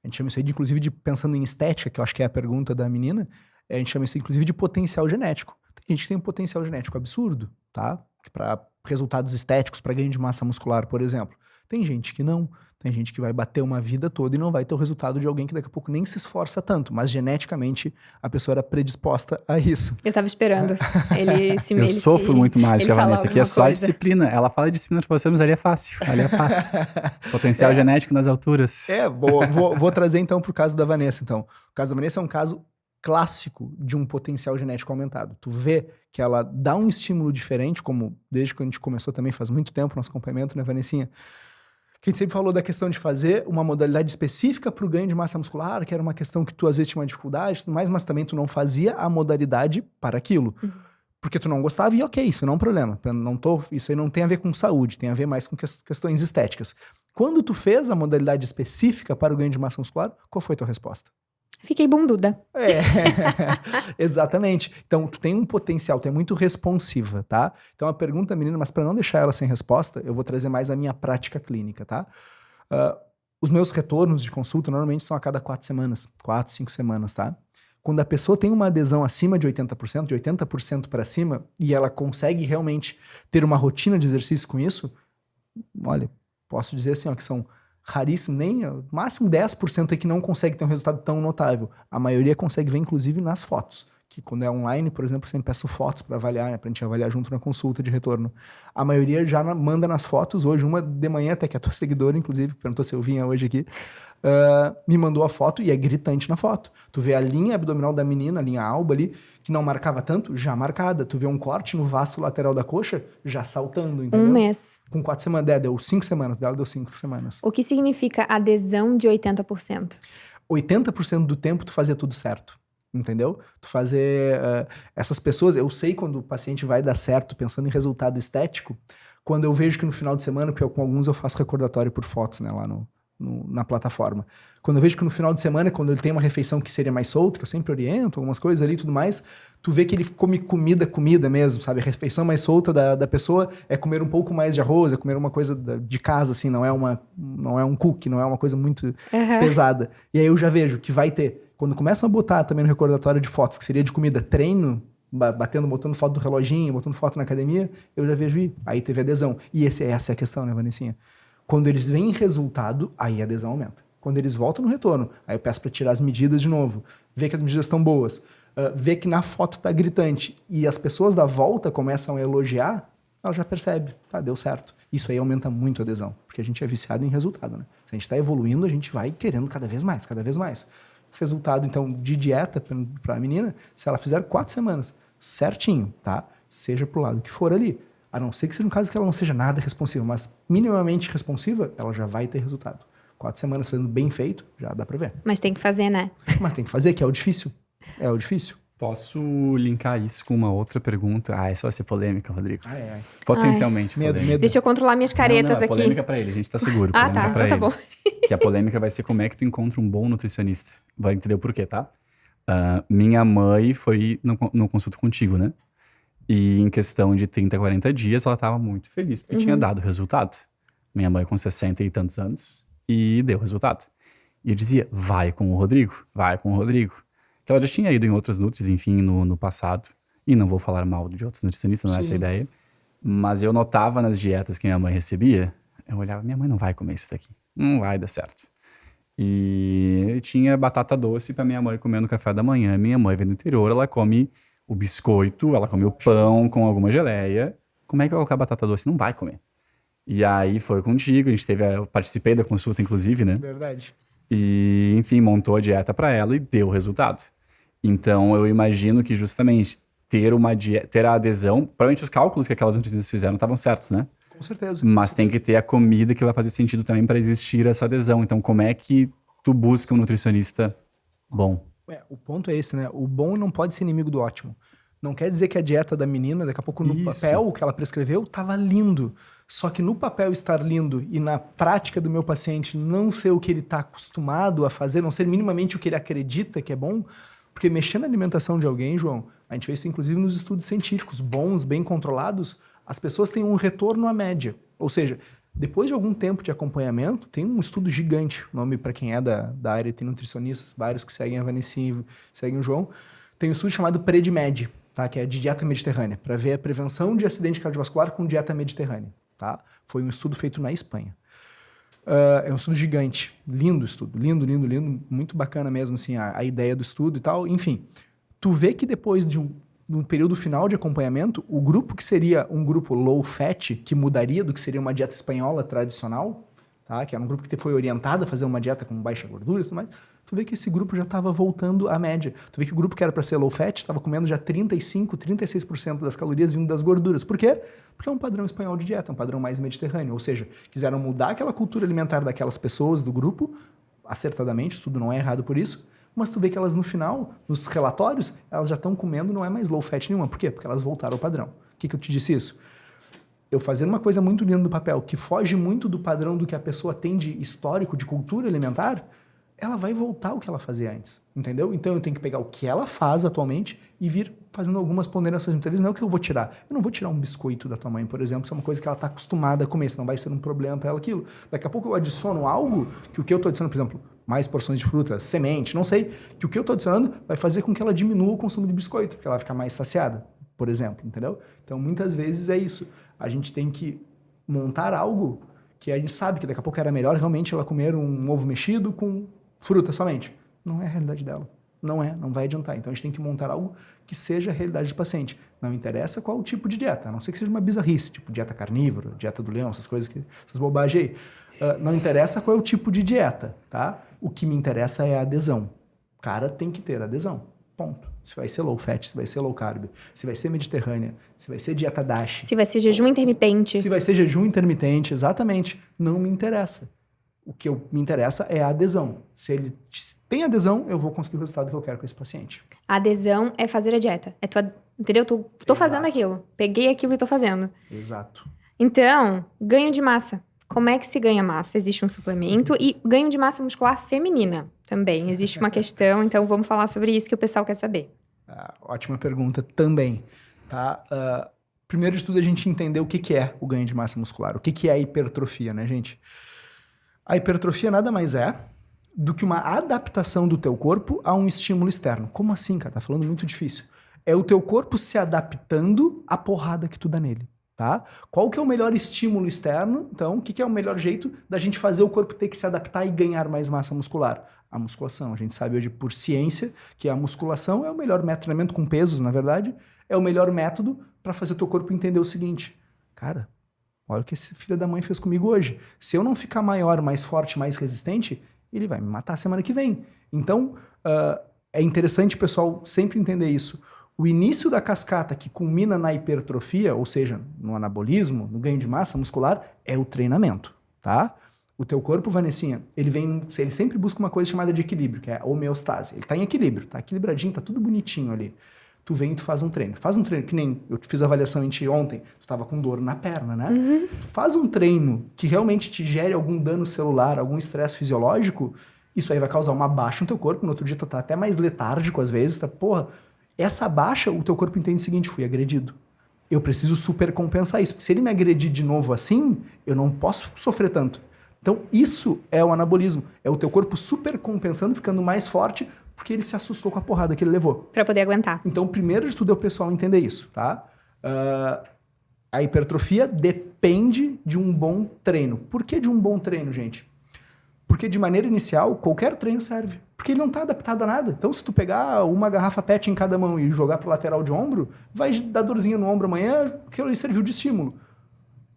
A gente chama isso aí, inclusive, de pensando em estética, que eu acho que é a pergunta da menina, a gente chama isso, inclusive, de potencial genético. Tem gente que tem um potencial genético absurdo, tá? Para resultados estéticos, para ganho de massa muscular, por exemplo. Tem gente que não. Tem gente que vai bater uma vida toda e não vai ter o resultado de alguém que daqui a pouco nem se esforça tanto. Mas geneticamente, a pessoa era predisposta a isso. Eu tava esperando. Eu sofro muito mais que a Vanessa. Aqui é só disciplina. Ela fala de disciplina pra você, mas ali é fácil. Ali é fácil. Potencial genético nas alturas. Vou trazer então pro caso da Vanessa. Então, o caso da Vanessa é um caso clássico de um potencial genético aumentado. Tu vê que ela dá um estímulo diferente, como desde que a gente começou também, faz muito tempo, nosso acompanhamento, né, Vanessinha? Que a gente sempre falou da questão de fazer uma modalidade específica para o ganho de massa muscular, que era uma questão que tu às vezes tinha uma dificuldade e tudo mais, mas também tu não fazia a modalidade para aquilo. Porque tu não gostava e ok, isso não é um problema. Isso aí não tem a ver com saúde, tem a ver mais com questões estéticas. Quando tu fez a modalidade específica para o ganho de massa muscular, qual foi a tua resposta? Fiquei bunduda. Exatamente. Então, tu tem um potencial, tu é muito responsiva, tá? Então, a pergunta, menina, mas para não deixar ela sem resposta, eu vou trazer mais a minha prática clínica, tá? Os meus retornos de consulta normalmente são a cada 4 semanas, 4, 5 semanas, tá? Quando a pessoa tem uma adesão acima de 80%, de 80% para cima, e ela consegue realmente ter uma rotina de exercício com isso, olha, posso dizer assim, ó, que são raríssimos, nem máximo 10% é que não consegue ter um resultado tão notável. A maioria consegue ver, inclusive, nas fotos. Que quando é online, por exemplo, eu sempre peço fotos para avaliar, né, pra gente avaliar junto na consulta de retorno. A maioria já manda nas fotos. Hoje, uma de manhã, até que a tua seguidora, inclusive, perguntou se eu vinha hoje aqui, me mandou a foto e é gritante na foto. Tu vê a linha abdominal da menina, a linha alba ali, que não marcava tanto, já marcada. Tu vê um corte no vasto lateral da coxa, já saltando, entendeu? 1 mês. Com 4 semanas, deu 5 semanas, dela deu 5 semanas. O que significa adesão de 80%? 80% do tempo tu fazia tudo certo. Entendeu? Tu fazer... essas pessoas... Eu sei quando o paciente vai dar certo pensando em resultado estético, quando eu vejo que no final de semana, porque com alguns eu faço recordatório por fotos, né, lá na plataforma. Quando eu vejo que no final de semana, quando ele tem uma refeição que seria mais solta, que eu sempre oriento, algumas coisas ali e tudo mais, tu vê que ele come comida mesmo, sabe? A refeição mais solta da pessoa é comer um pouco mais de arroz, é comer uma coisa de casa, assim, não é um cookie, não é uma coisa muito pesada. E aí eu já vejo que vai ter. Quando começam a botar também no recordatório de fotos, que seria de comida, treino, botando foto do reloginho, botando foto na academia, eu já vejo ir. Aí teve adesão. E essa é a questão, né, Vanessinha? Quando eles veem resultado, aí a adesão aumenta. Quando eles voltam no retorno, aí eu peço para tirar as medidas de novo, ver que as medidas estão boas, ver que na foto tá gritante e as pessoas da volta começam a elogiar, ela já percebe, tá, deu certo. Isso aí aumenta muito a adesão, porque a gente é viciado em resultado, né? Se a gente está evoluindo, a gente vai querendo cada vez mais, cada vez mais. Resultado, então, de dieta para a menina, se ela fizer 4 semanas certinho, tá? Seja pro lado que for ali. A não ser que seja um caso que ela não seja nada responsiva, mas minimamente responsiva, ela já vai ter resultado. 4 semanas fazendo bem feito, já dá pra ver. Mas tem que fazer, né? Mas tem que fazer, que é o difícil. É o difícil. Posso linkar isso com uma outra pergunta? Essa vai ser polêmica, Rodrigo. Potencialmente polêmica. Medo. Deixa eu controlar minhas caretas não, aqui. Polêmica pra ele, a gente tá seguro. Tá, então tá bom. Que a polêmica vai ser como é que tu encontra um bom nutricionista. Vai entender o porquê, tá? Minha mãe foi no consulta contigo, né? E em questão de 30, 40 dias, ela tava muito feliz, porque tinha dado resultado. Minha mãe com 60 e tantos anos, e deu resultado. E eu dizia, vai com o Rodrigo. Que ela já tinha ido em outras nutris, enfim, no passado. E não vou falar mal de outros nutricionistas, não é essa a ideia. Mas eu notava nas dietas que minha mãe recebia, eu olhava, minha mãe não vai comer isso daqui. Não vai dar certo. E tinha batata doce pra minha mãe comer no café da manhã. Minha mãe vem do interior, ela come o biscoito, ela come o pão com alguma geleia. Como é que vai colocar batata doce? Não vai comer. E aí foi contigo, eu participei da consulta, inclusive, né? Verdade. E, enfim, montou a dieta pra ela e deu resultado. Então, eu imagino que justamente ter a adesão, provavelmente os cálculos que aquelas nutricionistas fizeram estavam certos, né? Com certeza. Mas tem que ter a comida que vai fazer sentido também para existir essa adesão. Então, como é que tu busca um nutricionista bom? O ponto é esse, né? O bom não pode ser inimigo do ótimo. Não quer dizer que a dieta da menina, daqui a pouco no papel que ela prescreveu, tava lindo. Só que no papel estar lindo e na prática do meu paciente não ser o que ele está acostumado a fazer, não ser minimamente o que ele acredita que é bom, porque mexer na alimentação de alguém, João, a gente vê isso inclusive nos estudos científicos, bons, bem controlados, as pessoas têm um retorno à média. Ou seja, depois de algum tempo de acompanhamento, tem um estudo gigante, o nome para quem é da área, tem nutricionistas, vários que seguem a Vanessinha, seguem o João, tem um estudo chamado PREDIMED, tá? Que é de dieta mediterrânea, para ver a prevenção de acidente cardiovascular com dieta mediterrânea. Tá? Foi um estudo feito na Espanha. É um estudo gigante, lindo estudo, lindo, muito bacana mesmo, assim, a ideia do estudo e tal. Enfim, tu vê que depois de um período final de acompanhamento, o grupo que seria um grupo low fat, que mudaria do que seria uma dieta espanhola tradicional, tá? Que era um grupo que foi orientado a fazer uma dieta com baixa gordura e tudo mais, tu vê que esse grupo já estava voltando à média. Tu vê que o grupo que era para ser low fat estava comendo já 35%, 36% das calorias vindo das gorduras. Por quê? Porque é um padrão espanhol de dieta, um padrão mais mediterrâneo. Ou seja, quiseram mudar aquela cultura alimentar daquelas pessoas do grupo, acertadamente, tudo não é errado por isso, mas tu vê que elas no final, nos relatórios, elas já estão comendo, não é mais low fat nenhuma. Por quê? Porque elas voltaram ao padrão. O que eu te disse isso? Eu fazendo uma coisa muito linda do papel, que foge muito do padrão do que a pessoa tem de histórico, de cultura alimentar, ela vai voltar ao que ela fazia antes, entendeu? Então eu tenho que pegar o que ela faz atualmente e vir fazendo algumas ponderações. Muitas vezes não é o que eu vou tirar. Eu não vou tirar um biscoito da tua mãe, por exemplo, se é uma coisa que ela está acostumada a comer, senão vai ser um problema para ela aquilo. Daqui a pouco eu adiciono algo que o que eu estou adicionando, por exemplo, mais porções de fruta, semente, não sei, que o que eu tô adicionando vai fazer com que ela diminua o consumo de biscoito, porque ela vai ficar mais saciada, por exemplo, entendeu? Então, muitas vezes é isso. A gente tem que montar algo que a gente sabe que daqui a pouco era melhor realmente ela comer um ovo mexido com fruta somente. Não é a realidade dela. Não vai adiantar. Então, a gente tem que montar algo que seja a realidade do paciente. Não interessa qual o tipo de dieta, a não ser que seja uma bizarrice, tipo dieta carnívora, dieta do leão, essas coisas, essas bobagens aí. Não interessa qual é o tipo de dieta, tá? O que me interessa é a adesão. O cara tem que ter adesão, ponto. Se vai ser low fat, se vai ser low carb, se vai ser mediterrânea, se vai ser dieta DASH. Se vai ser jejum intermitente. Se vai ser jejum intermitente, exatamente. Não me interessa. O que me interessa é a adesão. Se ele tem adesão, eu vou conseguir o resultado que eu quero com esse paciente. A adesão é fazer a dieta. É tua, entendeu? Tô fazendo aquilo. Peguei aquilo e tô fazendo. Exato. Então, ganho de massa. Como é que se ganha massa? Existe um suplemento e ganho de massa muscular feminina também. Existe uma questão, então vamos falar sobre isso que o pessoal quer saber. Ótima pergunta também, tá? Primeiro de tudo, a gente entender o que é o ganho de massa muscular. O que é a hipertrofia, né, gente? A hipertrofia nada mais é do que uma adaptação do teu corpo a um estímulo externo. Como assim, cara? Tá falando muito difícil. É o teu corpo se adaptando à porrada que tu dá nele. Tá? Qual que é o melhor estímulo externo? Então, o que é o melhor jeito da gente fazer o corpo ter que se adaptar e ganhar mais massa muscular? A musculação. A gente sabe hoje por ciência que a musculação é o melhor método, treinamento com pesos, na verdade, é o melhor método para fazer o teu corpo entender o seguinte. Cara, olha o que esse filho da mãe fez comigo hoje. Se eu não ficar maior, mais forte, mais resistente, ele vai me matar semana que vem. Então, é interessante o pessoal sempre entender isso. O início da cascata que culmina na hipertrofia, ou seja, no anabolismo, no ganho de massa muscular, é o treinamento, tá? O teu corpo, Vanessinha, ele sempre busca uma coisa chamada de equilíbrio, que é a homeostase. Ele tá em equilíbrio, tá equilibradinho, tá tudo bonitinho ali. Tu vem e tu faz um treino. Faz um treino, que nem eu fiz a avaliação em ti ontem, tu tava com dor na perna, né? Uhum. Faz um treino que realmente te gere algum dano celular, algum estresse fisiológico, isso aí vai causar uma baixa no teu corpo, no outro dia tu tá até mais letárgico às vezes, tá, porra. Essa baixa, o teu corpo entende o seguinte, fui agredido. Eu preciso supercompensar isso, porque se ele me agredir de novo assim, eu não posso sofrer tanto. Então, isso é o anabolismo. É o teu corpo supercompensando, ficando mais forte, porque ele se assustou com a porrada que ele levou. Pra poder aguentar. Então, primeiro de tudo é o pessoal entender isso, tá? A hipertrofia depende de um bom treino. Por que de um bom treino, gente? Porque de maneira inicial, qualquer treino serve. Porque ele não está adaptado a nada. Então, se tu pegar uma garrafa PET em cada mão e jogar para lateral de ombro, vai dar dorzinha no ombro amanhã, porque ele serviu de estímulo.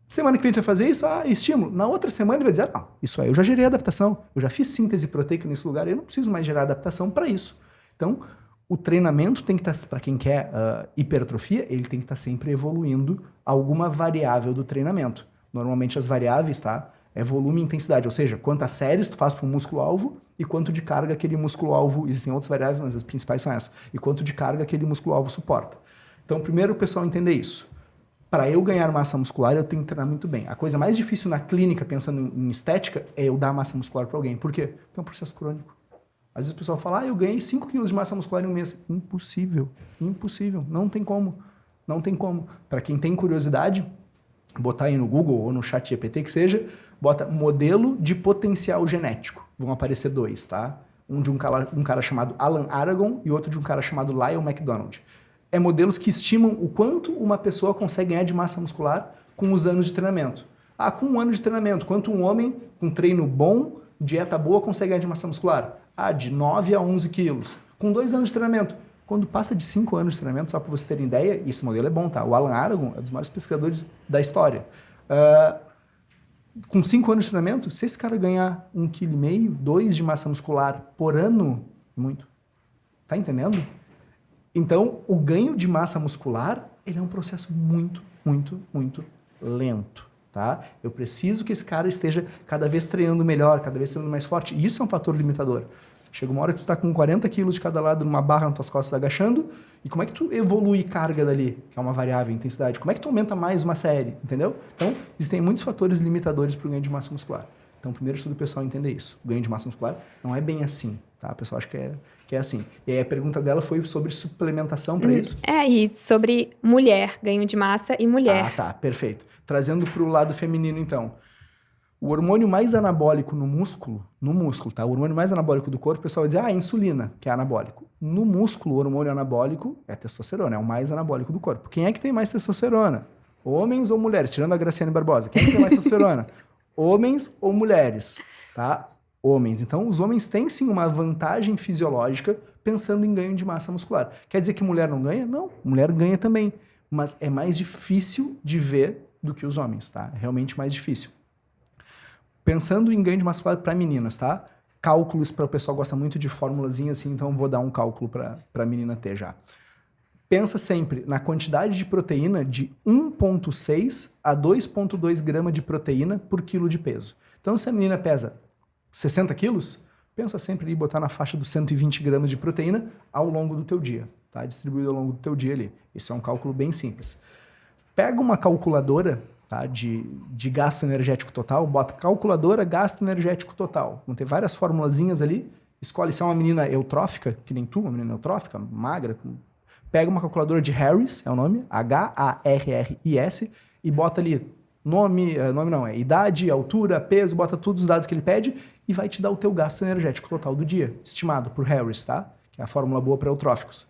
Semana que vem tu vai fazer isso? Estímulo. Na outra semana ele vai dizer, não, isso aí eu já gerei adaptação. Eu já fiz síntese proteica nesse lugar, eu não preciso mais gerar adaptação para isso. Então, o treinamento tem que estar, para quem quer hipertrofia, ele tem que estar sempre evoluindo alguma variável do treinamento. Normalmente as variáveis, tá? É volume e intensidade, ou seja, quantas séries tu faz para um músculo-alvo e quanto de carga aquele músculo-alvo, existem outras variáveis, mas as principais são essas, e quanto de carga aquele músculo-alvo suporta. Então, primeiro o pessoal entender isso. Para eu ganhar massa muscular, eu tenho que treinar muito bem. A coisa mais difícil na clínica, pensando em estética, é eu dar massa muscular para alguém. Por quê? Porque é um processo crônico. Às vezes o pessoal fala, eu ganhei 5 quilos de massa muscular em um mês. Impossível, impossível, não tem como. Não tem como. Para quem tem curiosidade, botar aí no Google ou no chat GPT, que seja, bota modelo de potencial genético. Vão aparecer 2, tá? Um de um cara chamado Alan Aragon e outro de um cara chamado Lyle McDonald. É modelos que estimam o quanto uma pessoa consegue ganhar de massa muscular com os anos de treinamento. Com 1 ano de treinamento, quanto um homem com treino bom, dieta boa, consegue ganhar de massa muscular? De 9 a 11 quilos. Com 2 anos de treinamento. Quando passa de 5 anos de treinamento, só para vocês terem ideia, esse modelo é bom, tá? O Alan Aragon é um dos maiores pesquisadores da história. Com 5 anos de treinamento, se esse cara ganhar 1,5 kg, 2 de massa muscular por ano, muito. Tá entendendo? Então, o ganho de massa muscular, ele é um processo muito, muito, muito lento, tá? Eu preciso que esse cara esteja cada vez treinando melhor, cada vez treinando mais forte. E isso é um fator limitador. Chega uma hora que tu tá com 40 quilos de cada lado numa barra nas tuas costas agachando, e como é que tu evolui carga dali, que é uma variável, intensidade? Como é que tu aumenta mais uma série, entendeu? Então, existem muitos fatores limitadores para o ganho de massa muscular. Então, primeiro estudo o pessoal entender isso. O ganho de massa muscular não é bem assim, tá? O pessoal acha que é assim. E aí a pergunta dela foi sobre suplementação para isso. E sobre mulher, ganho de massa e mulher. Tá, perfeito. Trazendo para o lado feminino, então. O hormônio mais anabólico no músculo, tá? O hormônio mais anabólico do corpo, o pessoal vai dizer, insulina, que é anabólico. No músculo, o hormônio anabólico é testosterona, é o mais anabólico do corpo. Quem é que tem mais testosterona? Homens ou mulheres? Tirando a Graciane Barbosa. Quem é que tem mais testosterona? Homens ou mulheres, tá? Homens. Então, os homens têm sim uma vantagem fisiológica pensando em ganho de massa muscular. Quer dizer que mulher não ganha? Não, mulher ganha também. Mas é mais difícil de ver do que os homens, tá? É realmente mais difícil. Pensando em ganho de massa muscular para meninas, tá? Cálculos, para o pessoal gosta muito de formulazinha assim, então vou dar um cálculo para a menina ter já. Pensa sempre na quantidade de proteína de 1,6 a 2,2 gramas de proteína por quilo de peso. Então, se a menina pesa 60 quilos, pensa sempre em botar na faixa dos 120 gramas de proteína ao longo do teu dia, tá? Distribuído ao longo do teu dia ali. Isso é um cálculo bem simples. Pega uma calculadora, tá, de gasto energético total, bota calculadora gasto energético total. Vão ter várias formulazinhas ali, escolhe se é uma menina eutrófica, que nem tu, uma menina eutrófica, magra, pega uma calculadora de Harris, é o nome, HARRIS, e bota ali idade, altura, peso, bota todos os dados que ele pede e vai te dar o teu gasto energético total do dia, estimado por Harris, tá? Que é a fórmula boa para eutróficos.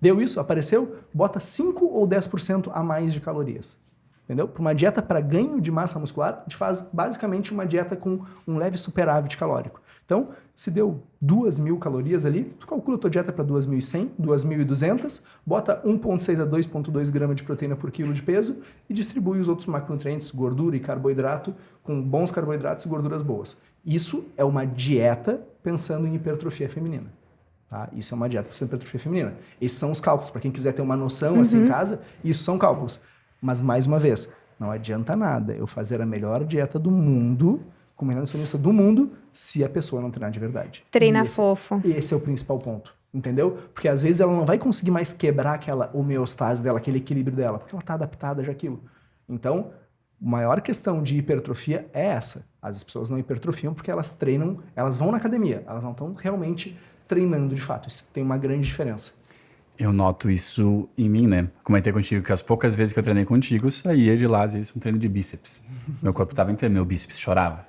Deu isso? Apareceu? Bota 5 ou 10% a mais de calorias. Entendeu? Para uma dieta para ganho de massa muscular, a gente faz basicamente uma dieta com um leve superávit calórico. Então, se deu 2.000 calorias ali, tu calcula a tua dieta para 2.100, 2.200, bota 1,6 a 2,2 gramas de proteína por quilo de peso e distribui os outros macronutrientes, gordura e carboidrato, com bons carboidratos e gorduras boas. Isso é uma dieta pensando em hipertrofia feminina. Tá? Isso é uma dieta pensando em hipertrofia feminina. Esses são os cálculos. Para quem quiser ter uma noção assim em casa, isso são cálculos. Mas, mais uma vez, não adianta nada eu fazer a melhor dieta do mundo, com o melhor nutricionista do mundo, se a pessoa não treinar de verdade. Treina fofo. Esse é o principal ponto, entendeu? Porque às vezes ela não vai conseguir mais quebrar aquela homeostase dela, aquele equilíbrio dela, porque ela está adaptada já àquilo. Então, a maior questão de hipertrofia é essa. As pessoas não hipertrofiam porque elas treinam, elas vão na academia, elas não estão realmente treinando de fato. Isso tem uma grande diferença. Eu noto isso em mim, né? Comentei contigo que as poucas vezes que eu treinei contigo, saía de lá, às vezes, um treino de bíceps. Meu corpo estava inteiro, meu bíceps chorava.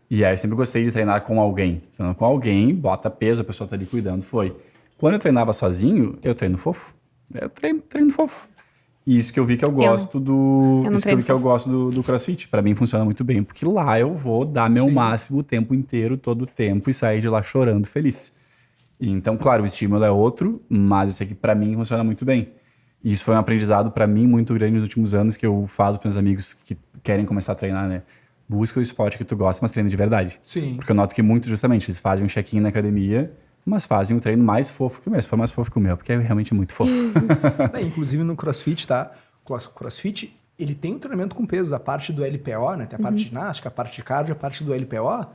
E aí eu sempre gostei de treinar com alguém. Treinando com alguém, bota peso, a pessoa tá ali cuidando, foi. Quando eu treinava sozinho, eu treino fofo. Eu treino fofo. E isso que eu vi que eu gosto eu gosto do CrossFit. Pra mim funciona muito bem, porque lá eu vou dar meu máximo o tempo inteiro, todo o tempo, e sair de lá chorando feliz. Então, claro, o estímulo é outro, mas eu sei que pra mim funciona muito bem. E isso foi um aprendizado pra mim muito grande nos últimos anos, que eu falo pros meus amigos que querem começar a treinar, né? Busca o esporte que tu gosta, mas treina de verdade. Sim. Porque eu noto que muito, justamente, eles fazem um check-in na academia, mas fazem um treino mais fofo que o meu. Se for mais fofo que o meu, porque é realmente muito fofo. Inclusive no CrossFit, tá? O CrossFit, ele tem um treinamento com peso. A parte do LPO, né? Tem a parte de ginástica, a parte de cardio, a parte do LPO...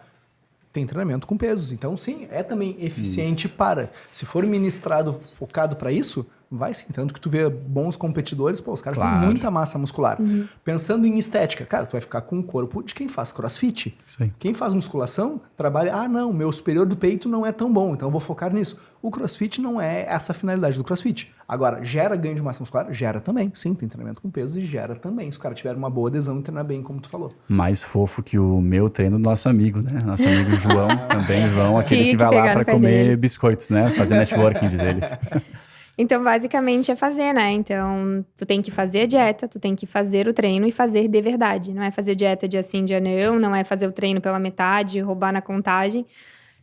tem treinamento com pesos. Então, sim, é também eficiente para... Se for ministrado focado para isso, vai sim. Tanto que tu vê bons competidores, os caras têm muita massa muscular. Pensando em estética, cara, tu vai ficar com o corpo de quem faz crossfit. Isso aí. Quem faz musculação, trabalha... não, meu superior do peito não é tão bom, então eu vou focar nisso. O crossfit não é essa a finalidade do crossfit. Agora, gera ganho de massa muscular? Gera também. Sim, tem treinamento com pesos e gera também. Se o cara tiver uma boa adesão e treinar bem, como tu falou. Mais fofo que o meu treino do nosso amigo, né? Nosso amigo João, também João, aquele que vai lá para comer biscoitos, né? Fazer networking, diz ele. Então, basicamente, é fazer, né? Então, tu tem que fazer a dieta, tu tem que fazer o treino e fazer de verdade. Não é fazer dieta dia sim, dia não é fazer o treino pela metade, roubar na contagem.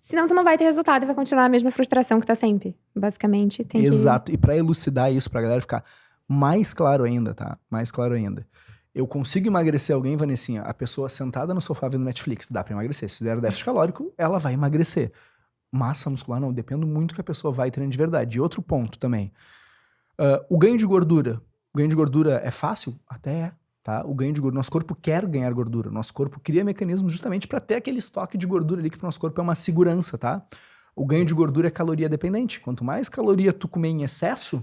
Senão tu não vai ter resultado e vai continuar a mesma frustração que tá sempre. Basicamente, tem Exato. E pra elucidar isso, pra galera ficar mais claro ainda, tá? Mais claro ainda. Eu consigo emagrecer alguém, Vanessinha, a pessoa sentada no sofá vendo Netflix, dá pra emagrecer. Se fizer déficit calórico, ela vai emagrecer. Massa muscular não, depende muito que a pessoa vai treinando de verdade. E outro ponto também. O ganho de gordura. O ganho de gordura é fácil? Até é. Tá? O ganho de gordura. Nosso corpo quer ganhar gordura. Nosso corpo cria mecanismos justamente para ter aquele estoque de gordura ali que para o nosso corpo é uma segurança, tá? O ganho de gordura é caloria dependente. Quanto mais caloria tu comer em excesso,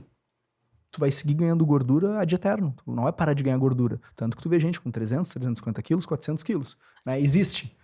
tu vai seguir ganhando gordura ad eterno. Tu não vai parar de ganhar gordura. Tanto que tu vê gente com 300, 350 quilos, 400 quilos. Né? Existe.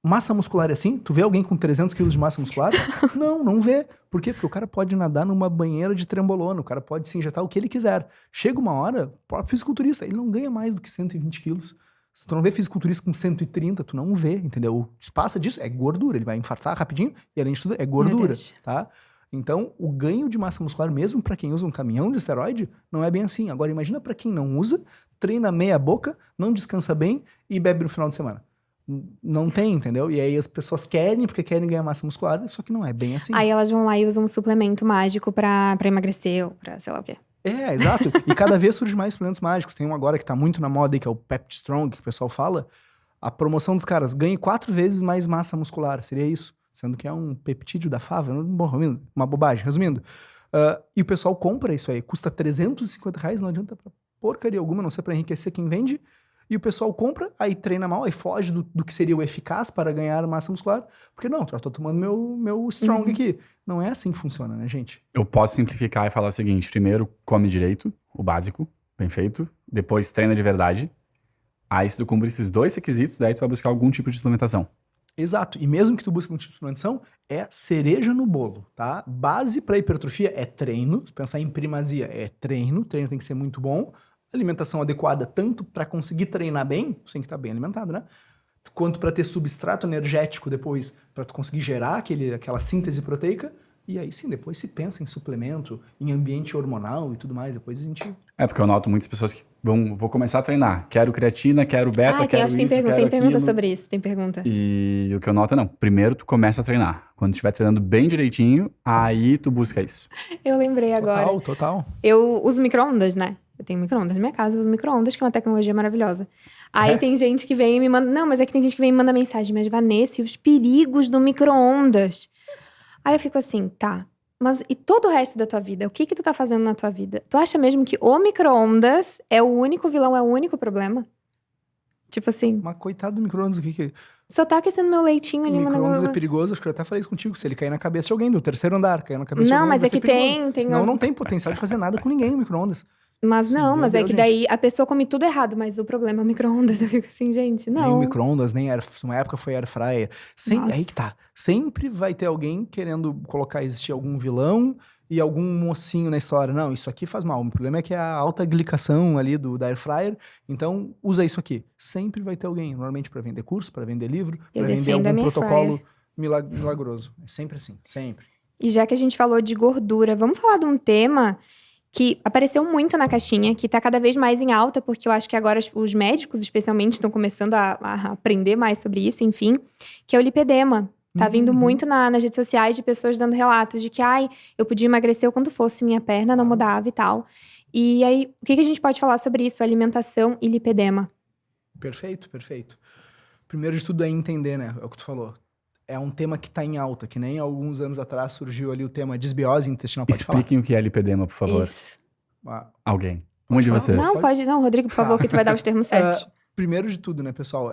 Massa muscular é assim? Tu vê alguém com 300 quilos de massa muscular? Não vê. Por quê? Porque o cara pode nadar numa banheira de trembolona, o cara pode se injetar o que ele quiser. Chega uma hora, o próprio fisiculturista, ele não ganha mais do que 120 quilos. Se tu não vê fisiculturista com 130, tu não vê, entendeu? Se passa disso, é gordura. Ele vai infartar rapidinho e, além de tudo, é gordura, tá? Então, o ganho de massa muscular, mesmo para quem usa um caminhão de esteroide, não é bem assim. Agora, imagina para quem não usa, treina meia boca, não descansa bem e bebe no final de semana. Não tem, entendeu? E aí as pessoas querem, porque querem ganhar massa muscular, só que não é bem assim. Aí elas vão lá e usam um suplemento mágico pra emagrecer ou pra sei lá o quê. Exato. E cada vez surgem mais suplementos mágicos. Tem um agora que tá muito na moda aí, que é o Pepti Strong, que o pessoal fala. A promoção dos caras, ganhe 4 vezes mais massa muscular, seria isso. Sendo que é um peptídeo da fava, uma bobagem. Resumindo, e o pessoal compra isso aí, custa R$350, não adianta pra porcaria alguma, não sei pra enriquecer quem vende. E o pessoal compra, aí treina mal, aí foge do que seria o eficaz para ganhar massa muscular. Porque não, eu tô tomando meu Strong aqui. Não é assim que funciona, né, gente? Eu posso simplificar e falar o seguinte: primeiro, come direito, o básico, bem feito. Depois, treina de verdade. Aí, se tu cumprir esses 2 requisitos, daí tu vai buscar algum tipo de suplementação. Exato. E mesmo que tu busque um tipo de suplementação, é cereja no bolo, tá? Base para hipertrofia é treino. Se pensar em primazia, é treino. Treino tem que ser muito bom. Alimentação adequada, tanto para conseguir treinar bem, tu tem que estar bem alimentado, né? Quanto para ter substrato energético depois, para tu conseguir gerar aquela síntese proteica. E aí sim, depois se pensa em suplemento, em ambiente hormonal e tudo mais. Depois a gente... Porque eu noto muitas pessoas que vou começar a treinar. Quero creatina, quero beta, quero isso, tem pergunta sobre isso, tem pergunta. E o que eu noto não. Primeiro tu começa a treinar. Quando estiver treinando bem direitinho, aí tu busca isso. Eu lembrei agora. Total. Eu uso micro-ondas, né? Eu tenho micro-ondas na minha casa, eu uso micro-ondas, que é uma tecnologia maravilhosa. Aí tem gente que vem e me manda... Não, mas é que tem gente que vem e me manda mensagem. Mas, Vanessa, e os perigos do micro-ondas? Aí eu fico assim, tá. Mas e todo o resto da tua vida? O que tu tá fazendo na tua vida? Tu acha mesmo que o micro-ondas é o único vilão, é o único problema? Tipo assim... Mas coitado do micro-ondas, o que... Só tá aquecendo meu leitinho ali. O micro-ondas é perigoso, acho que eu até falei isso contigo. Se ele cair na cabeça de alguém, do 3º andar, cair na cabeça de alguém, mas é que tem... Senão não tem potencial de fazer nada com ninguém o micro-ondas. Mas Sim, não, mas Deus, é que daí a pessoa come tudo errado, mas o problema é o micro-ondas. Eu fico assim, gente, não. Nem micro-ondas, nem uma época foi air fryer. Aí que tá. Sempre vai ter alguém querendo existir algum vilão e algum mocinho na história. Não, isso aqui faz mal. O problema é que é a alta glicação ali da air fryer, então usa isso aqui. Sempre vai ter alguém, normalmente para vender curso, para vender livro, para vender algum protocolo milagroso. É sempre assim, sempre. E já que a gente falou de gordura, vamos falar de um tema que apareceu muito na caixinha, que tá cada vez mais em alta, porque eu acho que agora os médicos, especialmente, estão começando a aprender mais sobre isso, enfim, que é o lipedema. Tá vindo muito nas redes sociais de pessoas dando relatos de que, eu podia emagrecer o quanto fosse, minha perna não mudava e tal. E aí, o que a gente pode falar sobre isso? Alimentação e lipedema. Perfeito. Primeiro de tudo é entender, né? É o que tu falou. É um tema que tá em alta, que nem alguns anos atrás surgiu ali o tema desbiose intestinal. Pode falar? Expliquem o que é lipedema, por favor. Isso. Alguém. Um de vocês. Não, Rodrigo, por favor, que tu vai dar os termos certos. Primeiro de tudo, né, pessoal,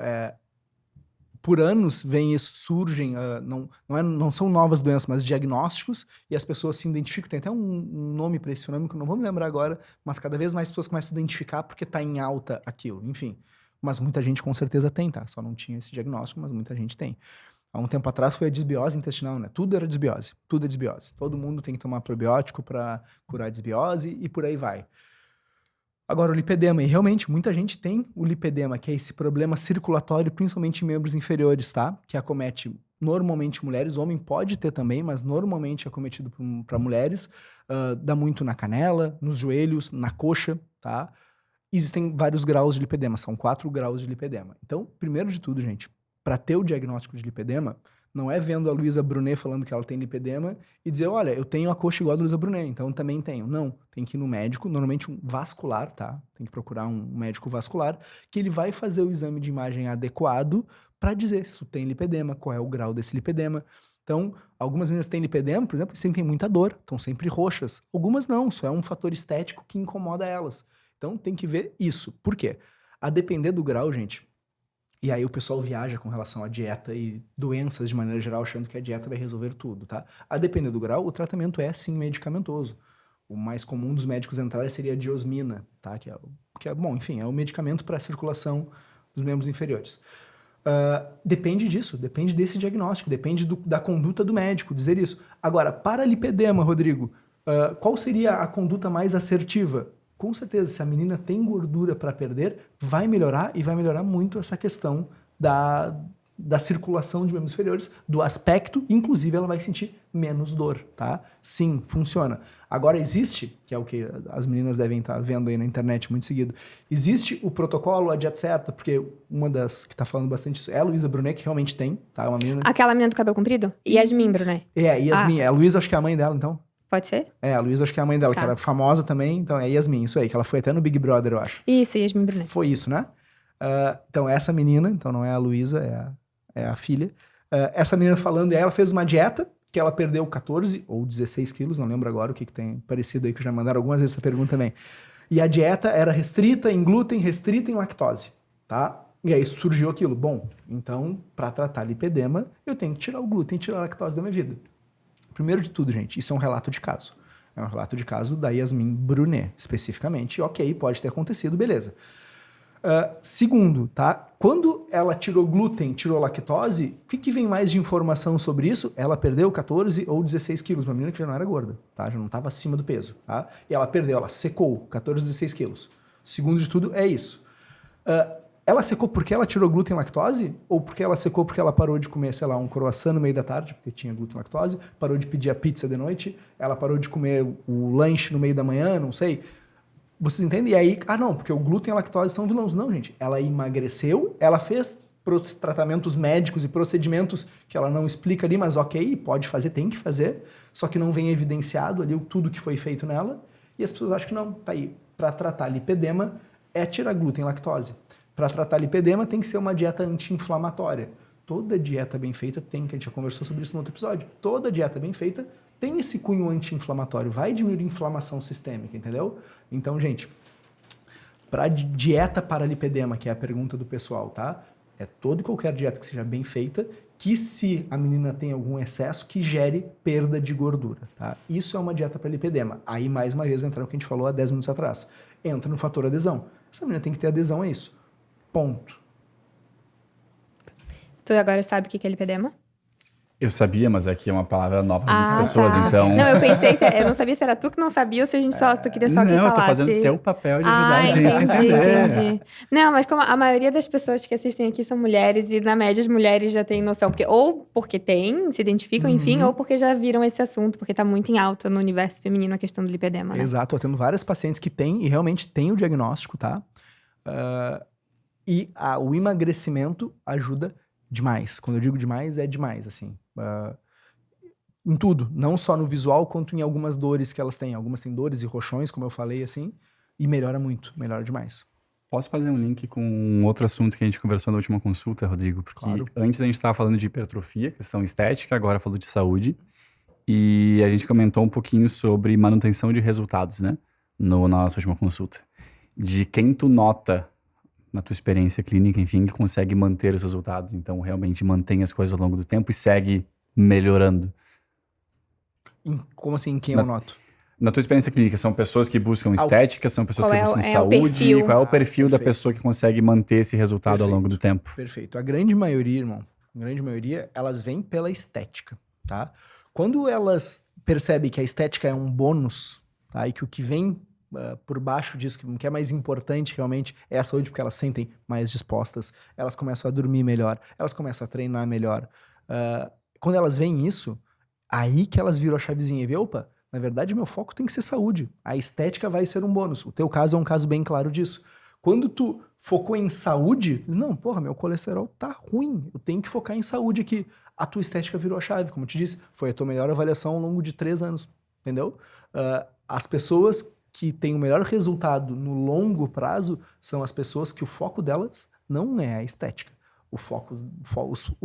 por anos vem isso, surgem, não são novas doenças, mas diagnósticos, e as pessoas se identificam. Tem até um nome para esse fenômeno que eu não vou me lembrar agora, mas cada vez mais pessoas começam a se identificar porque tá em alta aquilo, enfim. Mas muita gente com certeza tem, tá? Só não tinha esse diagnóstico, mas muita gente tem. Há um tempo atrás foi a desbiose intestinal, né? Tudo era desbiose, tudo é desbiose. Todo mundo tem que tomar probiótico para curar a desbiose e por aí vai. Agora, o lipedema, e realmente muita gente tem o lipedema, que é esse problema circulatório, principalmente em membros inferiores, tá? Que acomete normalmente mulheres, homem pode ter também, mas normalmente é acometido para mulheres. Dá muito na canela, nos joelhos, na coxa, tá? Existem vários graus de lipedema, são 4 graus de lipedema. Então, primeiro de tudo, gente, para ter o diagnóstico de lipedema, não é vendo a Luísa Brunet falando que ela tem lipedema e dizer, olha, eu tenho a coxa igual a Luísa Brunet, então também tenho. Não, tem que ir no médico, normalmente um vascular, tá? Tem que procurar um médico vascular, que ele vai fazer o exame de imagem adequado para dizer se tu tem lipedema, qual é o grau desse lipedema. Então, algumas meninas têm lipedema, por exemplo, e sentem muita dor, estão sempre roxas. Algumas não, só é um fator estético que incomoda elas. Então, tem que ver isso. Por quê? A depender do grau, gente, e aí o pessoal viaja com relação à dieta e doenças de maneira geral, achando que a dieta vai resolver tudo, tá? A depender do grau, o tratamento é sim medicamentoso. O mais comum dos médicos entrarem seria a diosmina, tá? Que é bom, enfim, é o medicamento para a circulação dos membros inferiores. Depende disso, depende desse diagnóstico, depende da conduta do médico dizer isso. Agora, para lipedema, Rodrigo, qual seria a conduta mais assertiva? com certeza, se a menina tem gordura para perder, vai melhorar e vai melhorar muito essa questão da circulação de membros inferiores, do aspecto, inclusive ela vai sentir menos dor, tá? Sim, funciona. Agora existe, que é o que as meninas devem estar vendo aí na internet muito seguido, existe o protocolo, a dieta certa, porque uma das que está falando bastante isso é a Luísa Brunet, que realmente tem, tá? Uma menina... Aquela menina do cabelo comprido? Yasmin Brunet. Yasmin. A Luísa acho que é a mãe dela, então. Pode ser? A Luísa acho que é a mãe dela, que era famosa também, então é Yasmin, isso aí, que ela foi até no Big Brother, eu acho. Isso, Yasmin Brunet. Foi isso, né? Então essa menina, então não é a Luísa, é a filha. Essa menina falando, ela fez uma dieta que ela perdeu 14 ou 16 quilos, não lembro agora o que tem parecido aí, que já mandaram algumas vezes essa pergunta também. E a dieta era restrita em glúten, restrita em lactose, tá? E aí surgiu aquilo. Bom, então, para tratar lipedema, eu tenho que tirar o glúten e tirar a lactose da minha vida. Primeiro de tudo, gente, isso é um relato de caso. É um relato de caso da Yasmin Brunet, especificamente. Ok, pode ter acontecido, beleza. Segundo, tá? Quando ela tirou glúten, tirou lactose, o que vem mais de informação sobre isso? Ela perdeu 14 ou 16 quilos. Uma menina que já não era gorda, tá? Já não estava acima do peso, tá? E ela perdeu, ela secou 14, 16 quilos. Segundo de tudo, é isso. Ela secou porque ela tirou glúten e lactose? Ou porque ela secou porque ela parou de comer, sei lá, um croissant no meio da tarde, porque tinha glúten e lactose, parou de pedir a pizza de noite, ela parou de comer o lanche no meio da manhã, não sei. Vocês entendem? E aí, não, porque o glúten e a lactose são vilões. Não, gente. Ela emagreceu, ela fez tratamentos médicos e procedimentos que ela não explica ali, mas ok, pode fazer, tem que fazer, só que não vem evidenciado ali tudo que foi feito nela, e as pessoas acham que não, tá aí. Para tratar lipedema é tirar glúten e lactose. Para tratar lipedema tem que ser uma dieta anti-inflamatória. Toda dieta bem feita tem, que a gente já conversou sobre isso no outro episódio, toda dieta bem feita tem esse cunho anti-inflamatório, vai diminuir a inflamação sistêmica, entendeu? Então, gente, para dieta para lipedema, que é a pergunta do pessoal, tá? É toda e qualquer dieta que seja bem feita, que se a menina tem algum excesso, que gere perda de gordura, tá? Isso é uma dieta para lipedema. Aí, mais uma vez, vai entrar no que a gente falou há 10 minutos atrás. Entra no fator adesão. Essa menina tem que ter adesão a isso. Ponto. Tu agora sabe o que é lipedema? Eu sabia, mas aqui é uma palavra nova para muitas pessoas, tá. então... Não, eu pensei, eu não sabia se era tu que não sabia ou se a gente só queria só que falasse. Não, eu tô fazendo o teu papel de ajudar a gente a entender. Entendi. Não, mas como a maioria das pessoas que assistem aqui são mulheres, e na média as mulheres já têm noção, porque se identificam, enfim, ou porque já viram esse assunto, porque tá muito em alta no universo feminino a questão do lipedema, né? Exato, tô tendo várias pacientes que têm e realmente têm o diagnóstico, tá? O emagrecimento ajuda demais. Quando eu digo demais, é demais, assim. Em tudo. Não só no visual, quanto em algumas dores que elas têm. Algumas têm dores e roxões, como eu falei, assim. E melhora muito. Melhora demais. Posso fazer um link com um outro assunto que a gente conversou na última consulta, Rodrigo? Porque antes a gente estava falando de hipertrofia, questão estética, agora falou de saúde. E a gente comentou um pouquinho sobre manutenção de resultados, né? Na nossa última consulta. De quem tu nota na tua experiência clínica, enfim, que consegue manter os resultados. Então, realmente mantém as coisas ao longo do tempo e segue melhorando. Como assim, quem eu noto? Na tua experiência clínica, são pessoas que buscam estética, são pessoas que buscam saúde? Qual é o perfil da pessoa que consegue manter esse resultado ao longo do tempo? Perfeito. A grande maioria, irmão, elas vêm pela estética, tá? Quando elas percebem que a estética é um bônus, tá? E que o que vem por baixo disso, que é mais importante realmente é a saúde, porque elas sentem mais dispostas, elas começam a dormir melhor, elas começam a treinar melhor. Quando elas veem isso, aí que elas viram a chavezinha e vê, opa, na verdade meu foco tem que ser saúde, a estética vai ser um bônus. O teu caso é um caso bem claro disso. Quando tu focou em saúde, não, porra, meu colesterol tá ruim, eu tenho que focar em saúde aqui. A tua estética virou a chave, como eu te disse, foi a tua melhor avaliação ao longo de 3 anos, entendeu? As pessoas que têm o melhor resultado no longo prazo são as pessoas que o foco delas não é a estética. O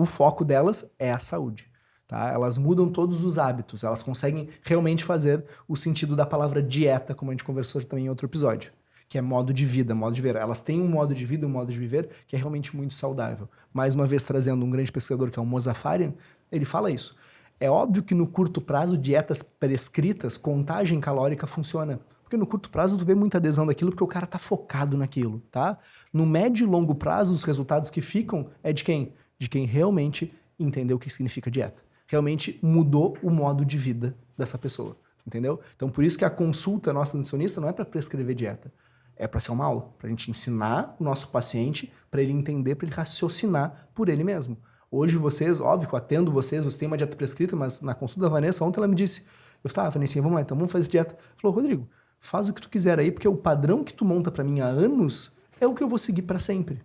foco delas é a saúde. Tá? Elas mudam todos os hábitos, elas conseguem realmente fazer o sentido da palavra dieta, como a gente conversou também em outro episódio, que é modo de vida, modo de viver. Elas têm um modo de vida, um modo de viver que é realmente muito saudável. Mais uma vez, trazendo um grande pesquisador que é o Mozafarian, ele fala isso. É óbvio que no curto prazo, dietas prescritas, contagem calórica funciona. Porque no curto prazo tu vê muita adesão daquilo porque o cara tá focado naquilo, tá? No médio e longo prazo, os resultados que ficam é de quem? De quem realmente entendeu o que significa dieta. Realmente mudou o modo de vida dessa pessoa. entendeu? Então, por isso que a consulta nossa nutricionista não é para prescrever dieta. É para ser uma aula, para a gente ensinar o nosso paciente, para ele entender, para ele raciocinar por ele mesmo. Hoje vocês, óbvio que eu atendo vocês têm uma dieta prescrita, mas na consulta da Vanessa, ontem ela me disse, eu falei, Vanessa, vamos lá, então vamos fazer dieta. Ela falou, Rodrigo, faz o que tu quiser aí, porque o padrão que tu monta para mim há anos é o que eu vou seguir para sempre.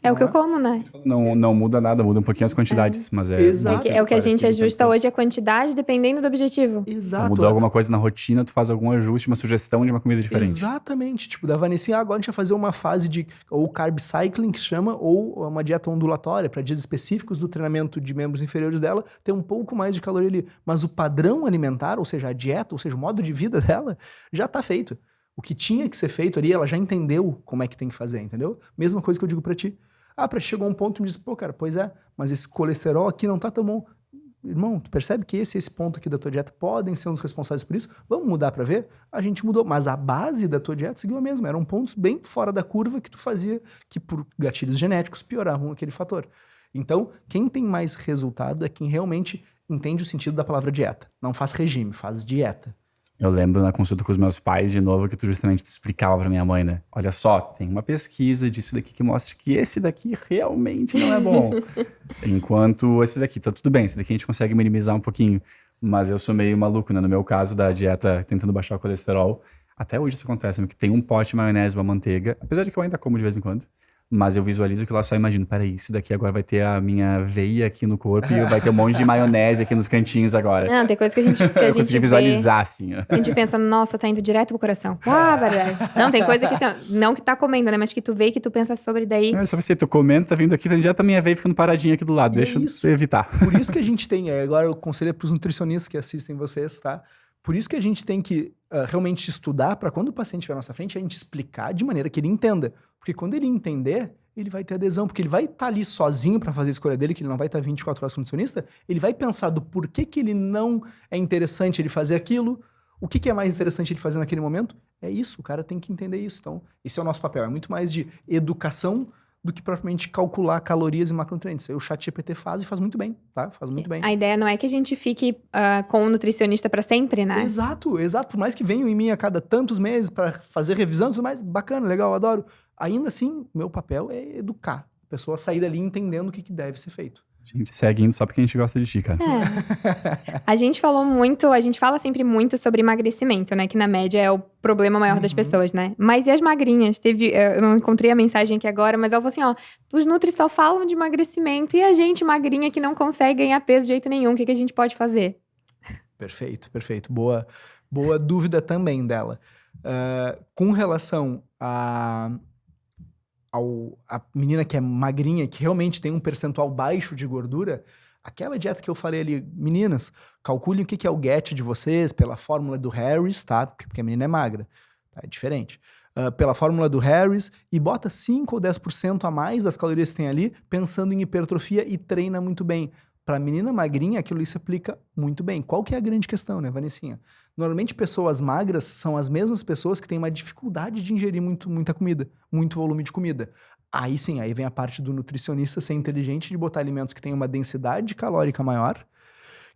É o que eu como, né? Não muda nada, muda um pouquinho as quantidades, mas é... Exato. É o que a gente ajusta hoje, a quantidade, dependendo do objetivo. Exato. Mudou alguma coisa na rotina, tu faz algum ajuste, uma sugestão de uma comida diferente. Exatamente. Tipo, da Vanessinha, agora a gente vai fazer uma fase de ou carb cycling, que chama, ou uma dieta ondulatória, para dias específicos do treinamento de membros inferiores dela, ter um pouco mais de caloria ali. Mas o padrão alimentar, ou seja, a dieta, ou seja, o modo de vida dela, já tá feito. O que tinha que ser feito ali, ela já entendeu como é que tem que fazer, entendeu? Mesma coisa que eu digo para ti. Pra ti chegou um ponto e me disse, pô, cara, pois é, mas esse colesterol aqui não tá tão bom. Irmão, tu percebe que esse ponto aqui da tua dieta podem ser um dos responsáveis por isso? Vamos mudar pra ver? A gente mudou, mas a base da tua dieta seguiu a mesma. Eram pontos bem fora da curva que tu fazia, que por gatilhos genéticos pioravam aquele fator. Então, quem tem mais resultado é quem realmente entende o sentido da palavra dieta. Não faz regime, faz dieta. Eu lembro na consulta com os meus pais, de novo, que tu justamente explicava pra minha mãe, né? Olha só, tem uma pesquisa disso daqui que mostra que esse daqui realmente não é bom. Enquanto esse daqui, tá tudo bem, esse daqui a gente consegue minimizar um pouquinho. Mas eu sou meio maluco, né? No meu caso da dieta, tentando baixar o colesterol, até hoje isso acontece, né? Que tem um pote de maionese, uma manteiga, apesar de que eu ainda como de vez em quando. Mas eu visualizo que lá só imagino, peraí, isso daqui agora vai ter a minha veia aqui no corpo e vai ter um monte de maionese aqui nos cantinhos agora. Não, tem coisa que a gente eu consegui visualizar, assim. Ó. A gente pensa, nossa, tá indo direto pro coração. Verdade. Não, tem coisa que, assim, não que tá comendo, né? Mas que tu vê e que tu pensa sobre daí. Não, só você, tu comendo, tá vindo aqui, tá direto a minha veia ficando paradinha aqui do lado. Deixa eu evitar. Por isso que a gente tem, agora eu aconselho pros nutricionistas que assistem vocês, tá? Por isso que a gente tem que realmente estudar para quando o paciente estiver na nossa frente, a gente explicar de maneira que ele entenda. Porque quando ele entender, ele vai ter adesão, porque ele vai estar ali sozinho para fazer a escolha dele, que ele não vai estar 24 horas com o nutricionista, ele vai pensar do porquê que ele não é interessante ele fazer aquilo, o que é mais interessante ele fazer naquele momento. É isso, o cara tem que entender isso. Então, esse é o nosso papel, é muito mais de educação do que propriamente calcular calorias e macronutrientes. Aí o ChatGPT faz e faz muito bem, tá? Faz muito bem. A ideia não é que a gente fique com o nutricionista para sempre, né? Exato, exato. Por mais que venham em mim a cada tantos meses para fazer revisão, tudo mais, bacana, legal, adoro. Ainda assim, meu papel é educar a pessoa a sair dali entendendo o que deve ser feito. A gente segue indo só porque a gente gosta de ti, cara. A gente fala sempre muito sobre emagrecimento, né? Que na média é o problema maior das pessoas, né? Mas e as magrinhas? Eu não encontrei a mensagem aqui agora, mas ela falou assim, ó, os nutris só falam de emagrecimento e a gente magrinha que não consegue ganhar peso de jeito nenhum, o que a gente pode fazer? Perfeito, perfeito. Boa dúvida também dela. Com relação a menina que é magrinha, que realmente tem um percentual baixo de gordura, aquela dieta que eu falei ali, meninas, calculem o que é o GET de vocês pela fórmula do Harris, tá? Porque a menina é magra, tá? É diferente. Pela fórmula do Harris e bota 5 ou 10% a mais das calorias que tem ali, pensando em hipertrofia e treina muito bem. Para menina magrinha, aquilo ali se aplica muito bem. Qual que é a grande questão, né, Vanessinha? Normalmente, pessoas magras são as mesmas pessoas que têm uma dificuldade de ingerir muita comida, muito volume de comida. Aí sim, aí vem a parte do nutricionista ser inteligente de botar alimentos que têm uma densidade calórica maior,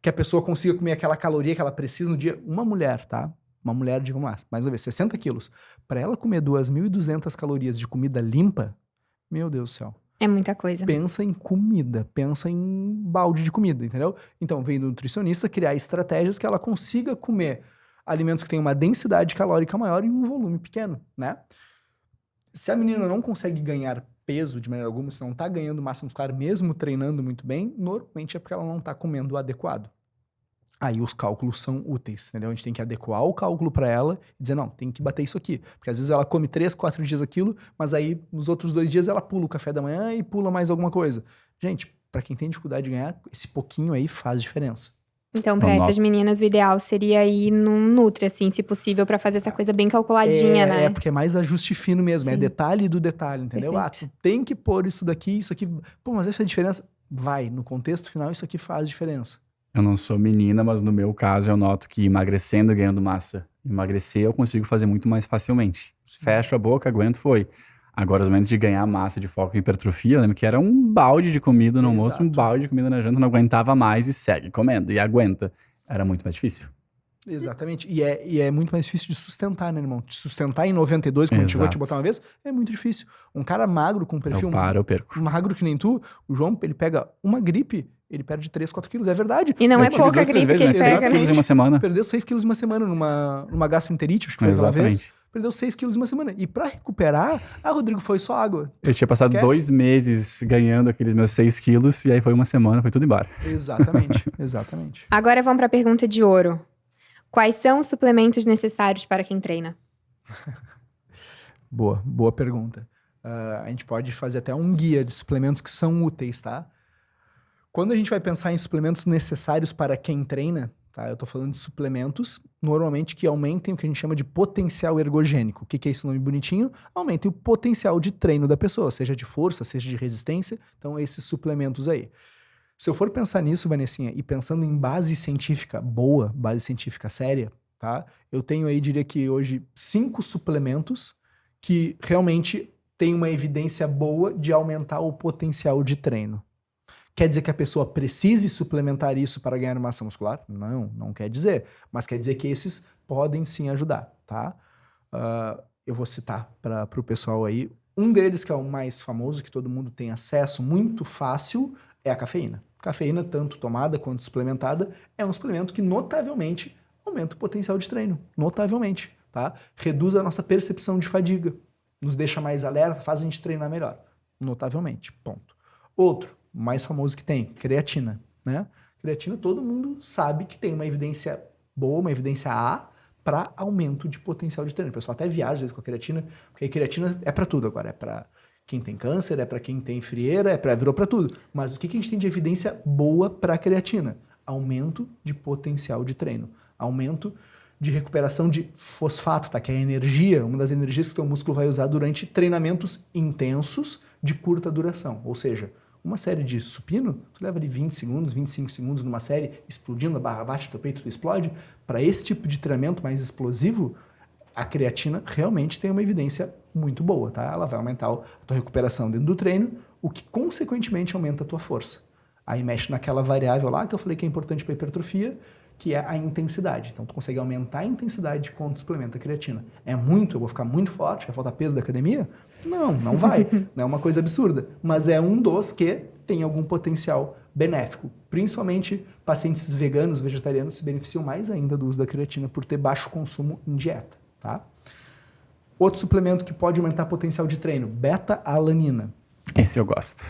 que a pessoa consiga comer aquela caloria que ela precisa no dia. Uma mulher, tá? Uma mulher de, vamos lá, mais uma vez, 60 quilos. Para ela comer 2.200 calorias de comida limpa, meu Deus do céu. É muita coisa. Pensa em comida, pensa em balde de comida, entendeu? Então, vem do nutricionista criar estratégias que ela consiga comer alimentos que têm uma densidade calórica maior em um volume pequeno, né? Se a menina não consegue ganhar peso de maneira alguma, se não tá ganhando massa muscular mesmo treinando muito bem, normalmente é porque ela não tá comendo o adequado. Aí os cálculos são úteis, entendeu? A gente tem que adequar o cálculo para ela e dizer, não, tem que bater isso aqui. Porque às vezes ela come 3, 4 dias aquilo, mas aí nos outros 2 dias ela pula o café da manhã e pula mais alguma coisa. Gente, para quem tem dificuldade de ganhar, esse pouquinho aí faz diferença. Então, para essas meninas, o ideal seria ir num Nutri, assim, se possível, para fazer essa coisa bem calculadinha, né? É, porque é mais ajuste fino mesmo, Sim. É detalhe do detalhe, entendeu? Perfeito. Tu tem que pôr isso daqui, isso aqui. Pô, mas essa diferença vai, no contexto final, isso aqui faz diferença. Eu não sou menina, mas no meu caso eu noto que emagrecendo e ganhando massa. Emagrecer eu consigo fazer muito mais facilmente. Fecho a boca, aguento, foi. Agora, os momentos de ganhar massa de foco em hipertrofia, eu lembro que era um balde de comida no almoço, um balde de comida na janta, não aguentava mais e segue comendo, e aguenta. Era muito mais difícil. Exatamente. E é muito mais difícil de sustentar, né, irmão? De sustentar em 92, como a gente chegou a te botar uma vez, é muito difícil. Um cara magro, com um perfil eu perco. magro que nem tu, o João, ele pega uma gripe, ele perde 3, 4 quilos, é verdade. E não é pouca gripe que ele pega, né? 6 quilos em uma semana. Perdeu 6 quilos em uma semana numa gastroenterite, acho que foi aquela vez. Perdeu 6 quilos em uma semana. E pra recuperar, Rodrigo, foi só água. Eu tinha passado 2 meses ganhando aqueles meus 6 quilos, e aí foi uma semana, foi tudo embora. Exatamente. Agora vamos pra pergunta de ouro. Quais são os suplementos necessários para quem treina? Boa pergunta. A gente pode fazer até um guia de suplementos que são úteis, tá? Quando a gente vai pensar em suplementos necessários para quem treina, tá? Eu tô falando de suplementos, normalmente, que aumentem o que a gente chama de potencial ergogênico. O que é esse nome bonitinho? Aumentem o potencial de treino da pessoa, seja de força, seja de resistência. Então, esses suplementos aí. Se eu for pensar nisso, Vanessinha, e pensando em base científica boa, base científica séria, tá? Eu tenho aí, diria que hoje, 5 suplementos que realmente têm uma evidência boa de aumentar o potencial de treino. Quer dizer que a pessoa precise suplementar isso para ganhar massa muscular? Não quer dizer. Mas quer dizer que esses podem sim ajudar, tá? Eu vou citar para o pessoal aí. Um deles, que é o mais famoso, que todo mundo tem acesso muito fácil, é a cafeína. Cafeína, tanto tomada quanto suplementada, é um suplemento que notavelmente aumenta o potencial de treino. Notavelmente, tá? Reduz a nossa percepção de fadiga. Nos deixa mais alerta, faz a gente treinar melhor. Notavelmente, ponto. Outro, mais famoso que tem, creatina, né? Creatina, todo mundo sabe que tem uma evidência boa, uma evidência A, para aumento de potencial de treino. O pessoal até viaja às vezes com a creatina, porque a creatina é para tudo agora, é para quem tem câncer, é para quem tem frieira, virou para tudo. Mas o que a gente tem de evidência boa para a creatina? Aumento de potencial de treino. Aumento de recuperação de fosfato, tá? Que é a energia, uma das energias que o teu músculo vai usar durante treinamentos intensos de curta duração. Ou seja, uma série de supino, tu leva ali 20 segundos, 25 segundos numa série, explodindo, a barra bate, teu peito tu explode. Para esse tipo de treinamento mais explosivo, a creatina realmente tem uma evidência muito boa, tá? Ela vai aumentar a tua recuperação dentro do treino, o que consequentemente aumenta a tua força. Aí mexe naquela variável lá que eu falei que é importante para hipertrofia, que é a intensidade. Então tu consegue aumentar a intensidade quando tu suplementa a creatina. É muito, eu vou ficar muito forte, vai faltar peso da academia? Não vai. Não é uma coisa absurda. Mas é um dos que tem algum potencial benéfico. Principalmente pacientes veganos, vegetarianos se beneficiam mais ainda do uso da creatina por ter baixo consumo em dieta, tá? Outro suplemento que pode aumentar o potencial de treino, beta-alanina. Esse eu gosto.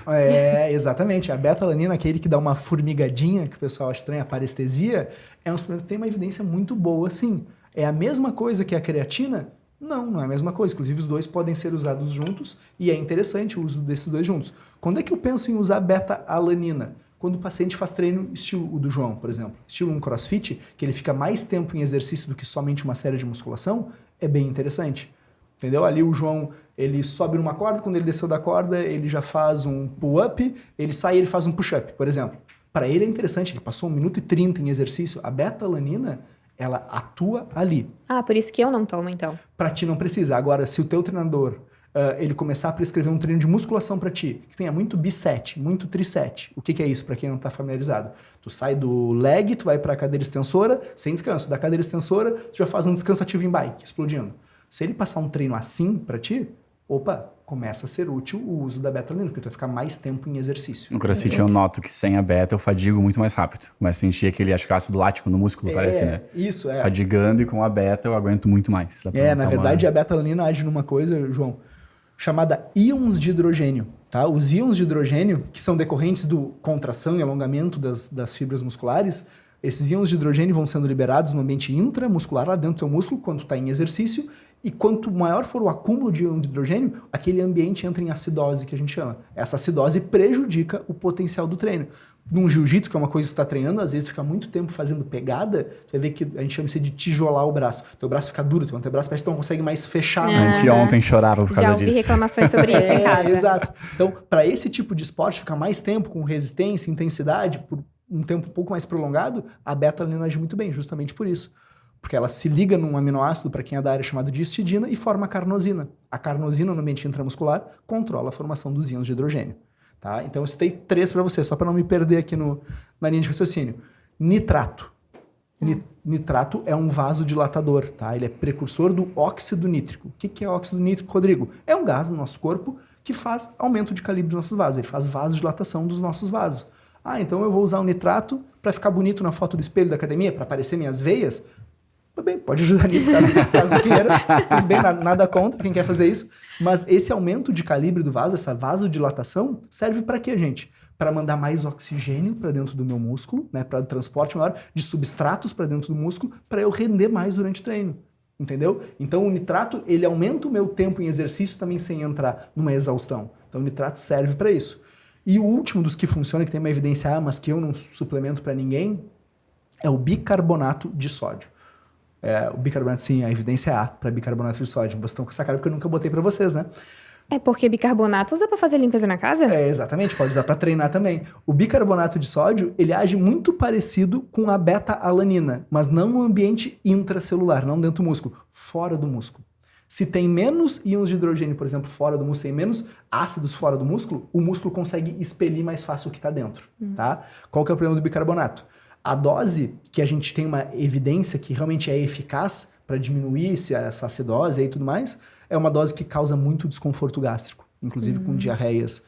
Exatamente. A beta-alanina, aquele que dá uma formigadinha, que o pessoal estranha, a parestesia, é um suplemento que tem uma evidência muito boa, sim. É a mesma coisa que a creatina? Não é a mesma coisa. Inclusive, os dois podem ser usados juntos e é interessante o uso desses dois juntos. Quando é que eu penso em usar beta-alanina? Quando o paciente faz treino estilo o do João, por exemplo, estilo um crossfit, que ele fica mais tempo em exercício do que somente uma série de musculação, é bem interessante. Entendeu? Ali o João, ele sobe numa corda, quando ele desceu da corda, ele já faz um pull-up, ele sai e ele faz um push-up, por exemplo. Para ele é interessante, ele passou 1 minuto e 30 em exercício. A beta-alanina, ela atua ali. Por isso que eu não tomo, então. Para ti não precisa. Agora, se o teu treinador, ele começar a prescrever um treino de musculação para ti, que tenha muito biset, muito triset, o que é isso para quem não está familiarizado? Tu sai do leg, tu vai para a cadeira extensora, sem descanso. Da cadeira extensora, tu já faz um descanso ativo em bike, explodindo. Se ele passar um treino assim para ti, começa a ser útil o uso da beta-alanina, porque tu vai ficar mais tempo em exercício. No CrossFit eu noto que sem a beta eu fadigo muito mais rápido. Começo a sentir aquele ácido lático no músculo, parece, né? Isso, é. Fadigando, e com a beta eu aguento muito mais. Na verdade a beta-alanina age numa coisa, João, chamada íons de hidrogênio. Tá? Os íons de hidrogênio, que são decorrentes do contração e alongamento das fibras musculares, esses íons de hidrogênio vão sendo liberados no ambiente intramuscular, lá dentro do teu músculo, quando tu está em exercício, e quanto maior for o acúmulo de íon de hidrogênio, aquele ambiente entra em acidose, que a gente chama. Essa acidose prejudica o potencial do treino. Num jiu-jitsu, que é uma coisa que você está treinando, às vezes fica muito tempo fazendo pegada, você vai ver que a gente chama isso de tijolar o braço. Teu braço fica duro, teu antebraço parece que não consegue mais fechar. A gente ontem chorava por causa disso. Já ouvi reclamações sobre isso em casa. Exato. Então, para esse tipo de esporte, ficar mais tempo com resistência, intensidade, por um tempo um pouco mais prolongado, a beta-alanina age muito bem, justamente por isso. Porque ela se liga num aminoácido, para quem é da área, chamado de histidina, e forma a carnosina. A carnosina, no ambiente intramuscular, controla a formação dos íons de hidrogênio. Tá? Então, eu citei 3 para você, só para não me perder aqui na linha de raciocínio. Nitrato. Nitrato é um vasodilatador, tá? Ele é precursor do óxido nítrico. O que é óxido nítrico, Rodrigo? É um gás no nosso corpo que faz aumento de calibre dos nossos vasos. Ele faz vasodilatação dos nossos vasos. Ah, então eu vou usar o nitrato para ficar bonito na foto do espelho da academia, para aparecer minhas veias? Tudo bem, pode ajudar nisso, caso queira. Tudo bem, nada contra quem quer fazer isso. Mas esse aumento de calibre do vaso, essa vasodilatação, serve para quê, gente? Para mandar mais oxigênio para dentro do meu músculo, né? Para transporte maior de substratos para dentro do músculo, para eu render mais durante o treino. Entendeu? Então o nitrato, ele aumenta o meu tempo em exercício também sem entrar numa exaustão. Então o nitrato serve para isso. E o último dos que funciona, que tem uma evidência A, mas que eu não suplemento para ninguém, é o bicarbonato de sódio. O bicarbonato, sim, a evidência é A para bicarbonato de sódio. Vocês estão com essa cara porque eu nunca botei para vocês, né? É porque bicarbonato usa para fazer limpeza na casa? Exatamente, pode usar para treinar também. O bicarbonato de sódio, ele age muito parecido com a beta-alanina, mas não no ambiente intracelular, não dentro do músculo, fora do músculo. Se tem menos íons de hidrogênio, por exemplo, fora do músculo, tem menos ácidos fora do músculo, o músculo consegue expelir mais fácil o que está dentro, tá? Qual que é o problema do bicarbonato? A dose que a gente tem uma evidência que realmente é eficaz para diminuir essa acidose e tudo mais, é uma dose que causa muito desconforto gástrico, inclusive com diarreias.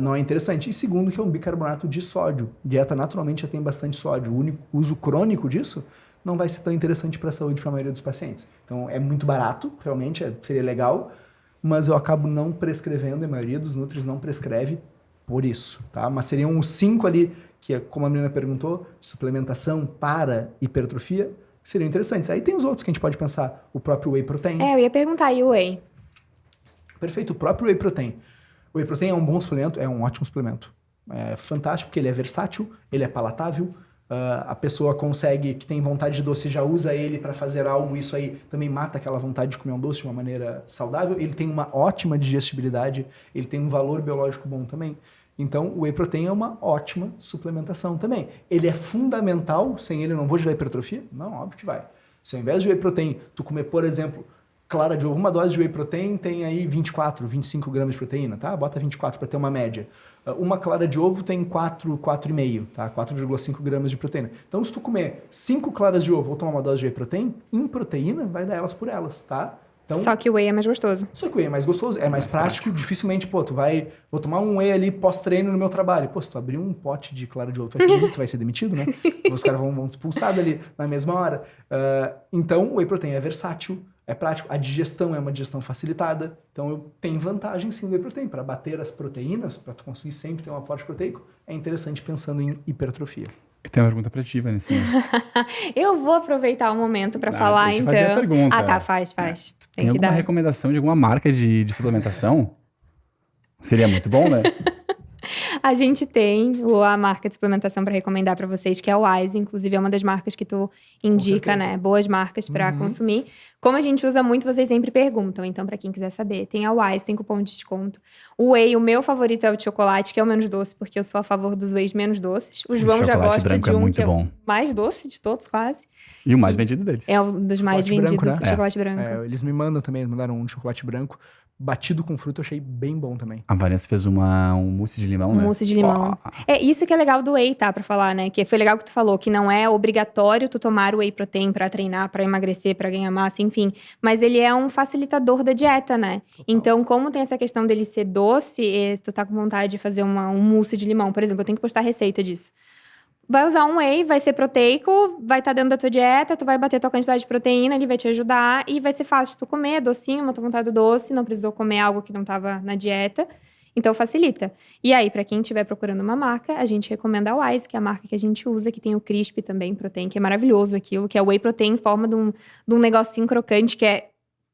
Não é interessante. E segundo, que é um bicarbonato de sódio. Dieta naturalmente já tem bastante sódio. O único uso crônico disso não vai ser tão interessante para a saúde para a maioria dos pacientes. Então é muito barato, realmente seria legal, mas eu acabo não prescrevendo, e a maioria dos nutris não prescreve por isso, tá? Mas seriam os 5 ali, que é, como a menina perguntou, suplementação para hipertrofia, seriam interessantes. Aí tem os outros que a gente pode pensar, o próprio whey protein. Eu ia perguntar, e o whey? Perfeito, o próprio whey protein. O whey protein é um bom suplemento, é um ótimo suplemento. É fantástico porque ele é versátil, ele é palatável, a pessoa consegue, que tem vontade de doce, já usa ele para fazer algo, isso aí também mata aquela vontade de comer um doce de uma maneira saudável. Ele tem uma ótima digestibilidade, ele tem um valor biológico bom também. Então, o whey protein é uma ótima suplementação também. Ele é fundamental, sem ele eu não vou gerar hipertrofia? Não, óbvio que vai. Se ao invés de whey protein, tu comer, por exemplo, clara de ovo, uma dose de whey protein tem aí 24, 25 gramas de proteína, tá? Bota 24 para ter uma média. Uma clara de ovo tem 4,5, tá? 4,5 gramas de proteína. Então, se tu comer 5 claras de ovo ou tomar uma dose de whey protein, em proteína, vai dar elas por elas, tá? Então, só que o whey é mais gostoso. Só que o whey é mais gostoso, é mais prático. Dificilmente, vou tomar um whey ali pós-treino no meu trabalho. Se tu abrir um pote de clara de ovo, tu vai ser demitido, né? Os caras vão te expulsar dali na mesma hora. Então, o whey protein é versátil, é prático. A digestão é uma digestão facilitada. Então, tem vantagem sim do whey protein. Para bater as proteínas, para tu conseguir sempre ter um aporte proteico, é interessante pensando em hipertrofia. Eu tenho uma pergunta pra ti, Vanessa. Eu vou aproveitar o momento para falar, então. Fazer a pergunta. Tá, faz. Tem alguma recomendação de alguma marca de suplementação? Seria muito bom, né? A gente tem a marca de suplementação para recomendar para vocês, que é o Wise. Inclusive, é uma das marcas que tu indica, né? Boas marcas para consumir. Como a gente usa muito, vocês sempre perguntam. Então, para quem quiser saber, tem a Wise, tem cupom de desconto. O whey, o meu favorito é o de chocolate, que é o menos doce, porque eu sou a favor dos wheys menos doces. O João já gosta de um que é o mais doce de todos, quase. E o mais vendido deles. É um dos mais vendidos, branco, né? Chocolate branco. Eles me mandam também, eles mandaram um de chocolate branco. Batido com fruta, eu achei bem bom também. A Vanessa fez um mousse de limão, né? Um mousse de limão. É isso que é legal do whey, tá? Pra falar, né? Que foi legal que tu falou, que não é obrigatório tu tomar o whey protein pra treinar, pra emagrecer, pra ganhar massa, enfim. Mas ele é um facilitador da dieta, né? Total. Então, como tem essa questão dele ser doce, tu tá com vontade de fazer um mousse de limão, por exemplo, eu tenho que postar receita disso. Vai usar um whey, vai ser proteico, vai estar dentro da tua dieta, tu vai bater tua quantidade de proteína, ele vai te ajudar e vai ser fácil de tu comer, docinho, uma tua vontade do doce, não precisou comer algo que não tava na dieta. Então, facilita. E aí, pra quem estiver procurando uma marca, a gente recomenda a Wise, que é a marca que a gente usa, que tem o Crisp também, protein, que é maravilhoso aquilo, que é o whey protein em forma de um negocinho crocante, que é...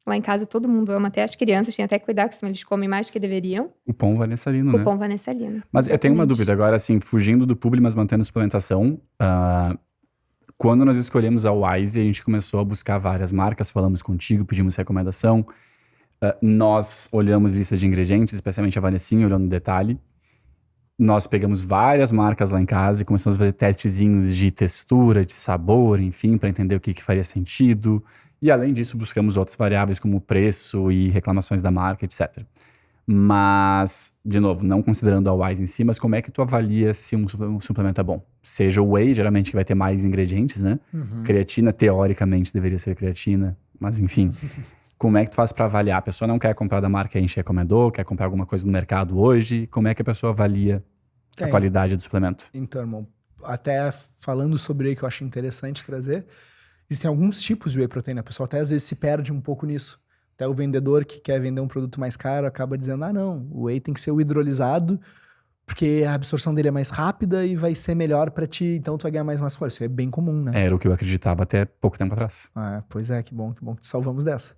Lá em casa todo mundo ama, até as crianças, tem até que cuidar, porque senão eles comem mais do que deveriam. O pão vanessalino, né? O pão vanessalino. Mas eu tenho uma dúvida agora, assim, fugindo do publi, mas mantendo a suplementação. Quando nós escolhemos a Wise, a gente começou a buscar várias marcas, falamos contigo, pedimos recomendação. Nós olhamos listas de ingredientes, especialmente a Vanessinha, olhando no detalhe. Nós pegamos várias marcas lá em casa e começamos a fazer testezinhos de textura, de sabor, enfim, para entender o que faria sentido. E além disso, buscamos outras variáveis como preço e reclamações da marca, etc. Mas, de novo, não considerando a Wise em si, mas como é que tu avalia se um suplemento é bom? Seja o whey, geralmente que vai ter mais ingredientes, né? Creatina, teoricamente, deveria ser creatina, mas enfim. Como é que tu faz pra avaliar? A pessoa não quer comprar da marca Enche Recomendou, quer comprar alguma coisa no mercado hoje. Como é que a pessoa avalia a qualidade do suplemento? Então, irmão, até falando sobre whey que eu acho interessante trazer, existem alguns tipos de whey proteína. A pessoa até às vezes se perde um pouco nisso. Até o vendedor que quer vender um produto mais caro acaba dizendo, não, o whey tem que ser o hidrolisado, porque a absorção dele é mais rápida e vai ser melhor pra ti, então tu vai ganhar mais massa. Isso é bem comum, né? Era o que eu acreditava até pouco tempo atrás. Pois é, que bom que te salvamos dessa.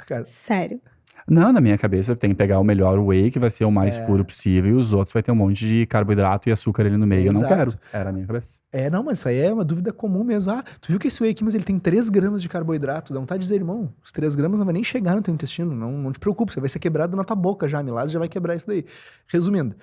Cara, Sério? Não, na minha cabeça tem que pegar o melhor whey, que vai ser o mais puro possível, e os outros vai ter um monte de carboidrato e açúcar ali no meio. Eu não quero. Era a minha cabeça. Não, mas isso aí é uma dúvida comum mesmo. Tu viu que esse whey aqui, mas ele tem 3 gramas de carboidrato. Dá vontade de dizer, irmão, os 3 gramas não vai nem chegar no teu intestino. Não te preocupe, você vai ser quebrado na tua boca já. A amilase já vai quebrar isso daí. Resumindo,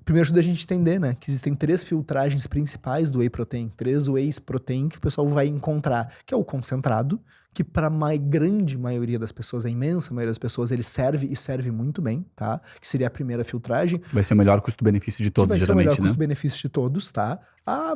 primeiro ajuda a gente a entender, né, que existem 3 filtragens principais do whey protein, 3 whey protein que o pessoal vai encontrar, que é o concentrado, que para a grande maioria das pessoas, a imensa maioria das pessoas, ele serve e serve muito bem, tá? Que seria a primeira filtragem. Vai ser o melhor custo-benefício de todos, geralmente, né? Vai ser o melhor custo-benefício de todos, tá?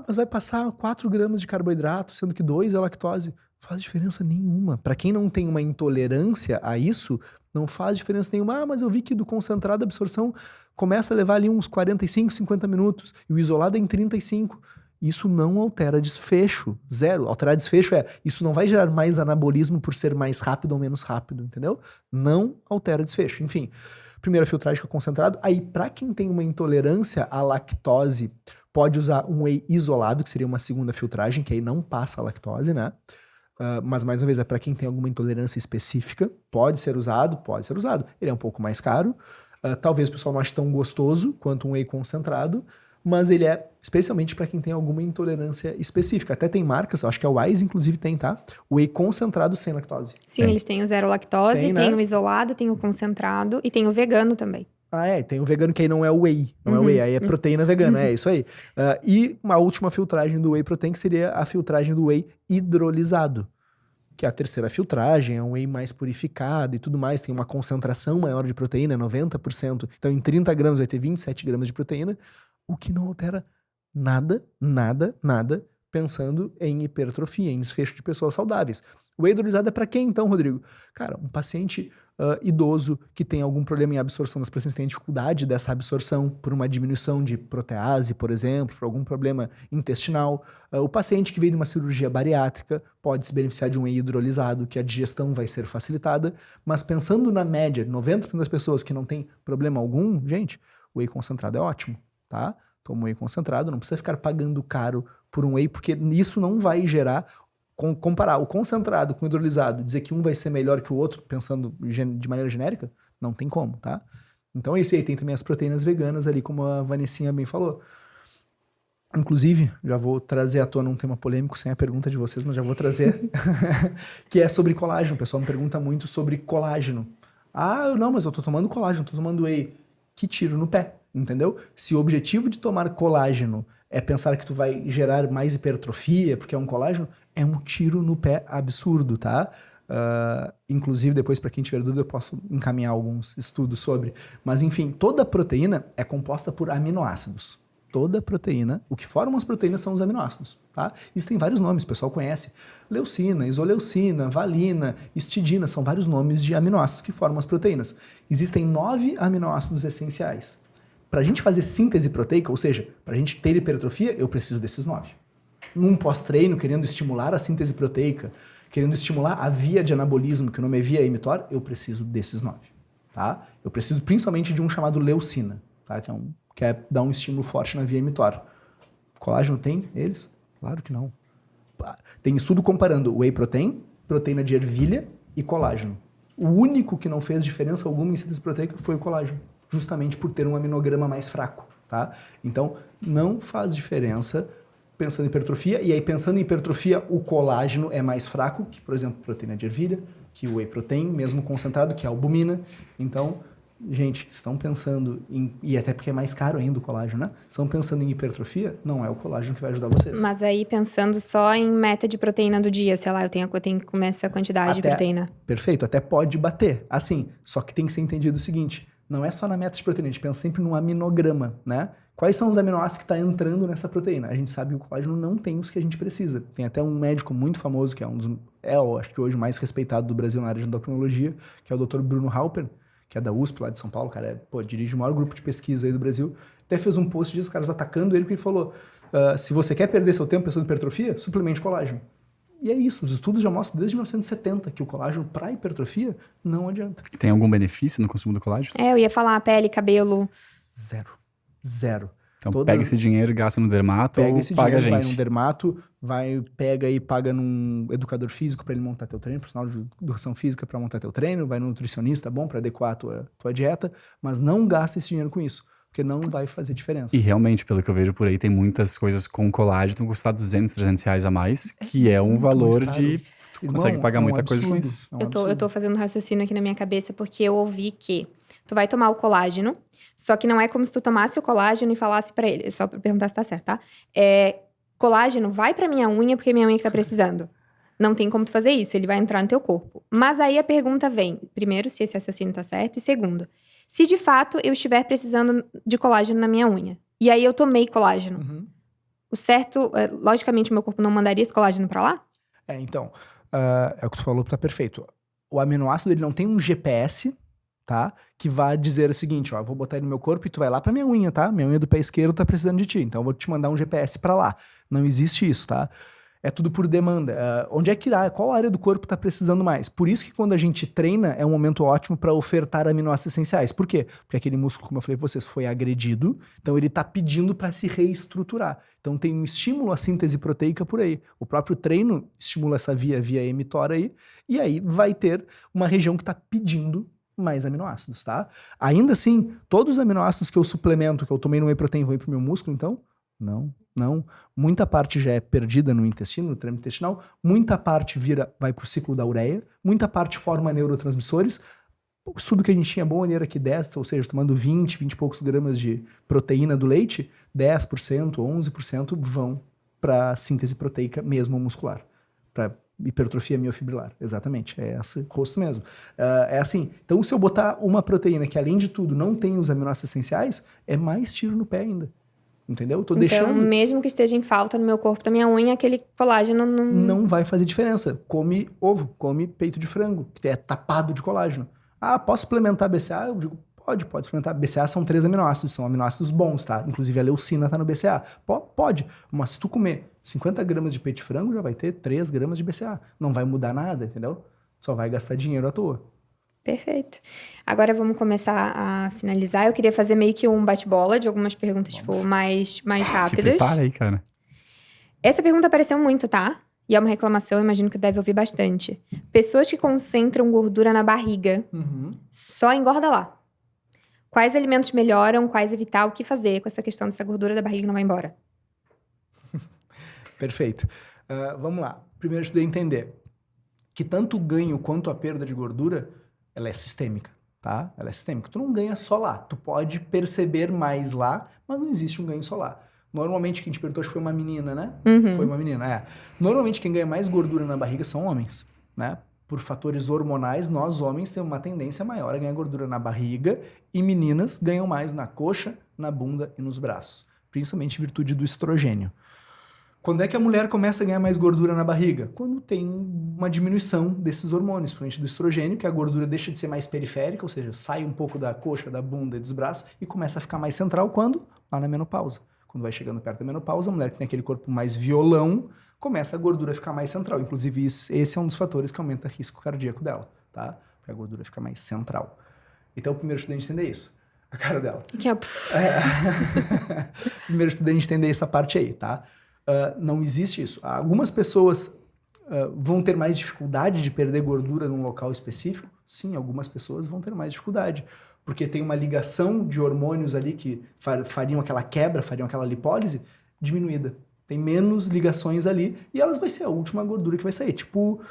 Mas vai passar 4 gramas de carboidrato, sendo que 2 é lactose. Não faz diferença nenhuma. Para quem não tem uma intolerância a isso, não faz diferença nenhuma. Mas eu vi que do concentrado a absorção começa a levar ali uns 45, 50 minutos. E o isolado é em 35. Isso não altera desfecho. 0. Alterar desfecho isso não vai gerar mais anabolismo por ser mais rápido ou menos rápido, entendeu? Não altera desfecho. Enfim, primeira filtragem que é concentrado. Aí, para quem tem uma intolerância à lactose, pode usar um whey isolado, que seria uma segunda filtragem, que aí não passa a lactose, né? Mas, mais uma vez, é para quem tem alguma intolerância específica. Pode ser usado. Ele é um pouco mais caro. Talvez o pessoal não ache tão gostoso quanto um whey concentrado, mas ele é especialmente para quem tem alguma intolerância específica. Até tem marcas, acho que a Wise inclusive tem, tá? O whey concentrado sem lactose. Sim, eles têm o zero lactose, tem o isolado, tem o concentrado e tem o vegano também. Tem o vegano que aí não é o whey, não é o whey, aí é proteína vegana, é isso aí. E uma última filtragem do whey protein, que seria a filtragem do whey hidrolisado, que é a terceira filtragem, é um whey mais purificado e tudo mais, tem uma concentração maior de proteína, 90%. Então em 30 gramas vai ter 27 gramas de proteína, o que não altera nada, pensando em hipertrofia, em desfecho de pessoas saudáveis. O whey hidrolisado é para quem então, Rodrigo? Cara, um paciente idoso que tem algum problema em absorção das proteínas, tem dificuldade dessa absorção por uma diminuição de protease, por exemplo, por algum problema intestinal. O paciente que veio de uma cirurgia bariátrica pode se beneficiar de um whey hidrolisado, que a digestão vai ser facilitada, mas pensando na média, 90% das pessoas que não tem problema algum, gente, o whey concentrado é ótimo, tá? Toma um whey concentrado, não precisa ficar pagando caro por um whey, porque isso não vai gerar, comparar o concentrado com o hidrolisado, dizer que um vai ser melhor que o outro, pensando de maneira genérica, não tem como, tá? Então esse aí tem também as proteínas veganas ali, como a Vanessinha bem falou. Inclusive, já vou trazer à tona um tema polêmico, sem a pergunta de vocês, mas já vou trazer, que é sobre colágeno. O pessoal me pergunta muito sobre colágeno. Não, mas eu tô tomando colágeno, tô tomando whey. Que tiro no pé, entendeu? Se o objetivo de tomar colágeno é pensar que tu vai gerar mais hipertrofia, porque é um colágeno, é um tiro no pé absurdo, tá? Inclusive, depois, para quem tiver dúvida, eu posso encaminhar alguns estudos sobre. Mas, enfim, toda proteína é composta por aminoácidos. Toda proteína, o que formam as proteínas são os aminoácidos, tá? Existem vários nomes, o pessoal conhece. Leucina, isoleucina, valina, histidina, são vários nomes de aminoácidos que formam as proteínas. Existem 9 aminoácidos essenciais. Para a gente fazer síntese proteica, ou seja, para a gente ter hipertrofia, eu preciso desses 9. Num pós-treino, querendo estimular a síntese proteica, querendo estimular a via de anabolismo, que o nome é via mTOR, eu preciso desses 9, tá? Eu preciso principalmente de um chamado leucina, tá? Que é dar um estímulo forte na via mTOR. Colágeno tem eles? Claro que não. Tem estudo comparando whey protein, proteína de ervilha e colágeno. O único que não fez diferença alguma em síntese proteica foi o colágeno, justamente por ter um aminograma mais fraco, tá? Então, não faz diferença pensando em hipertrofia, e aí pensando em hipertrofia, o colágeno é mais fraco que, por exemplo, proteína de ervilha, que o whey protein, mesmo concentrado, que é a albumina. Então, Gente, estão pensando em... E até porque é mais caro ainda o colágeno, né? Estão pensando em hipertrofia? Não é o colágeno que vai ajudar vocês. Mas aí, pensando só em meta de proteína do dia, sei lá, eu tenho que comer essa quantidade de proteína. Perfeito, até pode bater. Assim, só que tem que ser entendido o seguinte, não é só na meta de proteína, a gente pensa sempre num aminograma, né? Quais são os aminoácidos que está entrando nessa proteína? A gente sabe que o colágeno não tem os que a gente precisa. Tem até um médico muito famoso, que é eu acho que hoje o mais respeitado do Brasil na área de endocrinologia, que é o Dr. Bruno Halper, que é da USP, lá de São Paulo, cara, dirige o maior grupo de pesquisa aí do Brasil. Até fez um post disso, os caras atacando ele, porque ele falou, se você quer perder seu tempo pensando em hipertrofia, suplemente colágeno. E é isso, os estudos já mostram desde 1970 que o colágeno para hipertrofia não adianta. Tem algum benefício no consumo do colágeno? Eu ia falar pele, cabelo. Zero. Então pega esse dinheiro e gasta no dermato ou paga a gente. Vai no dermato, pega e paga num educador físico para ele montar teu treino, profissional de educação física para montar teu treino, vai no nutricionista bom para adequar a tua dieta, mas não gasta esse dinheiro com isso, porque não vai fazer diferença. E realmente, pelo que eu vejo por aí, tem muitas coisas com colágeno que vão custar 200, 300 reais a mais, que é um valor de... Tu consegue pagar muita coisa com isso. Eu tô fazendo um raciocínio aqui na minha cabeça, porque eu ouvi que tu vai tomar o colágeno, só que não é como se tu tomasse o colágeno e falasse pra ele, só pra perguntar se tá certo, tá? Colágeno vai pra minha unha porque minha unha que tá precisando. Não tem como tu fazer isso, ele vai entrar no teu corpo. Mas aí a pergunta vem, primeiro, se esse raciocínio tá certo, e segundo, se de fato eu estiver precisando de colágeno na minha unha, e aí eu tomei colágeno, o certo, logicamente meu corpo não mandaria esse colágeno pra lá? Então, é o que tu falou, tá perfeito. O aminoácido, ele não tem um GPS, tá? Que vai dizer o seguinte, ó, eu vou botar ele no meu corpo e tu vai lá pra minha unha, tá? Minha unha do pé esquerdo tá precisando de ti, então eu vou te mandar um GPS pra lá. Não existe isso, tá? É tudo por demanda. Onde é que qual área do corpo tá precisando mais? Por isso que quando a gente treina, é um momento ótimo para ofertar aminoácidos essenciais. Por quê? Porque aquele músculo, como eu falei pra vocês, foi agredido, então ele tá pedindo para se reestruturar. Então tem um estímulo à síntese proteica por aí. O próprio treino estimula essa via mTOR aí, e aí vai ter uma região que tá pedindo mais aminoácidos, tá? Ainda assim, todos os aminoácidos que eu suplemento, que eu tomei no whey protein, vão ir pro meu músculo, então? Não. Muita parte já é perdida no intestino, no trâmite intestinal, muita parte vai pro ciclo da ureia, muita parte forma neurotransmissores. O estudo que a gente tinha bom ali era que 10, ou seja, tomando 20 e poucos gramas de proteína do leite, 10%, 11% vão para síntese proteica mesmo muscular, para hipertrofia miofibrilar, exatamente, é esse rosto mesmo. É assim, então se eu botar uma proteína que além de tudo não tem os aminoácidos essenciais, é mais tiro no pé ainda. Entendeu? Tô deixando... Então, mesmo que esteja em falta no meu corpo, da minha unha, aquele colágeno não vai fazer diferença. Come ovo, come peito de frango, que é tapado de colágeno. Posso suplementar BCA? Eu digo, pode suplementar. BCA são 3 aminoácidos, são aminoácidos bons, tá? Inclusive a leucina tá no BCA. Pode, mas se tu comer 50 gramas de peito de frango, já vai ter 3 gramas de BCA. Não vai mudar nada, entendeu? Só vai gastar dinheiro à toa. Perfeito. Agora vamos começar a finalizar. Eu queria fazer meio que um bate-bola de algumas perguntas, tipo, mais rápidas. Se prepara aí, cara. Essa pergunta apareceu muito, tá? E é uma reclamação, imagino que deve ouvir bastante. Pessoas que concentram gordura na barriga, só engorda lá. Quais alimentos melhoram, quais evitar, o que fazer com essa questão dessa gordura da barriga que não vai embora? Perfeito. Vamos lá. Primeiro, eu estudei entender que tanto o ganho quanto a perda de gordura, ela é sistêmica, tá? Ela é sistêmica. Tu não ganha só lá. Tu pode perceber mais lá, mas não existe um ganho só lá. Normalmente, quem te perguntou, acho que foi uma menina, né? Foi uma menina, Normalmente, quem ganha mais gordura na barriga são homens, né? Por fatores hormonais, nós homens temos uma tendência maior a ganhar gordura na barriga e meninas ganham mais na coxa, na bunda e nos braços. Principalmente em virtude do estrogênio. Quando é que a mulher começa a ganhar mais gordura na barriga? Quando tem uma diminuição desses hormônios, principalmente do estrogênio, que a gordura deixa de ser mais periférica, ou seja, sai um pouco da coxa, da bunda e dos braços e começa a ficar mais central. Quando? Lá na menopausa. Quando vai chegando perto da menopausa, a mulher que tem aquele corpo mais violão, começa a gordura a ficar mais central. Inclusive, esse é um dos fatores que aumenta o risco cardíaco dela, tá? Porque a gordura fica mais central. Então, o primeiro estudante entender isso. A cara dela. Primeiro estudante entender essa parte aí, tá? Não existe isso. Algumas pessoas vão ter mais dificuldade de perder gordura num local específico. Sim, algumas pessoas vão ter mais dificuldade. Porque tem uma ligação de hormônios ali que fariam aquela quebra, fariam aquela lipólise diminuída. Tem menos ligações ali e elas vai ser a última gordura que vai sair. Tipo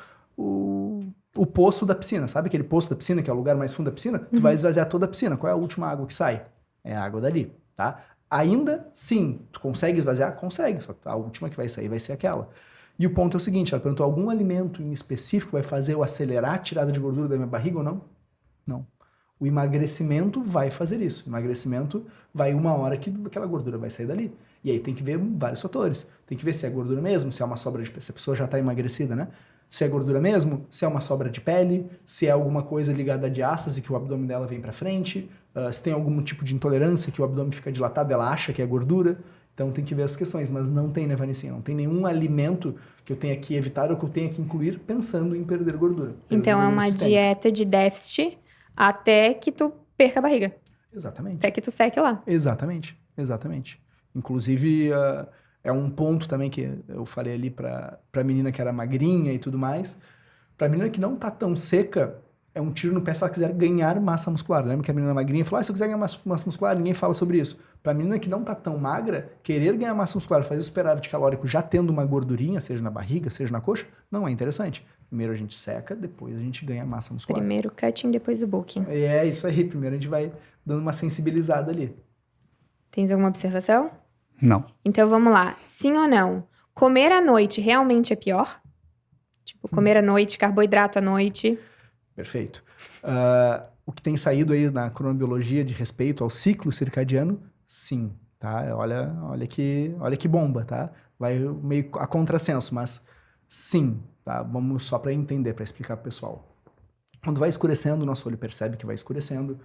o poço da piscina. Sabe aquele poço da piscina, que é o lugar mais fundo da piscina? Tu vai esvaziar toda a piscina. Qual é a última água que sai? É a água dali, tá? Ainda, sim, tu consegue esvaziar? Consegue, só que a última que vai sair vai ser aquela. E o ponto é o seguinte, ela perguntou, algum alimento em específico vai fazer eu acelerar a tirada de gordura da minha barriga ou não? Não. O emagrecimento vai fazer isso. O emagrecimento vai uma hora que aquela gordura vai sair dali. E aí tem que ver vários fatores. Tem que ver se é gordura mesmo, se é uma sobra de pele, se a pessoa já está emagrecida, né? Se é gordura mesmo, se é uma sobra de pele, se é alguma coisa ligada à diástase, que o abdômen dela vem para frente, se tem algum tipo de intolerância, que o abdômen fica dilatado, ela acha que é gordura. Então tem que ver as questões, mas não tem, né, Vanessinha? Não tem nenhum alimento que eu tenha que evitar ou que eu tenha que incluir pensando em perder gordura. Então é uma dieta de déficit até que tu perca a barriga. Exatamente. Até que tu seque lá. Exatamente. Inclusive, é um ponto também que eu falei ali pra menina que era magrinha e tudo mais. Pra menina que não tá tão seca, é um tiro no pé se ela quiser ganhar massa muscular. Lembra que a menina magrinha falou, se eu quiser ganhar massa muscular, ninguém fala sobre isso. Pra menina que não tá tão magra, querer ganhar massa muscular, fazer superávit calórico já tendo uma gordurinha, seja na barriga, seja na coxa, não é interessante. Primeiro a gente seca, depois a gente ganha massa muscular. Primeiro o cutting, depois o bulking. É isso aí. Primeiro a gente vai dando uma sensibilizada ali. Tens alguma observação? Não. Então vamos lá. Sim ou não? Comer à noite realmente é pior? Tipo, comer à noite, carboidrato à noite. Perfeito. O que tem saído aí na cronobiologia de respeito ao ciclo circadiano, sim, tá? Olha que bomba, tá? Vai meio a contrassenso, mas sim, tá? Vamos só para entender, para explicar pro pessoal. Quando vai escurecendo, nosso olho percebe que vai escurecendo,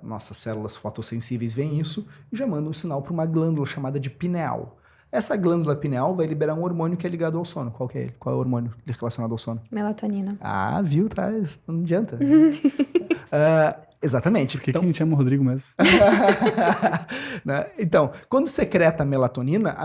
nossas células fotossensíveis veem isso e já mandam um sinal para uma glândula chamada de pineal. Essa glândula pineal vai liberar um hormônio que é ligado ao sono. Qual que é ele? Qual é o hormônio relacionado ao sono? Melatonina. Ah, viu? Tá, não adianta. Exatamente. Por que a gente chama o Rodrigo mesmo? Né? Então, quando secreta a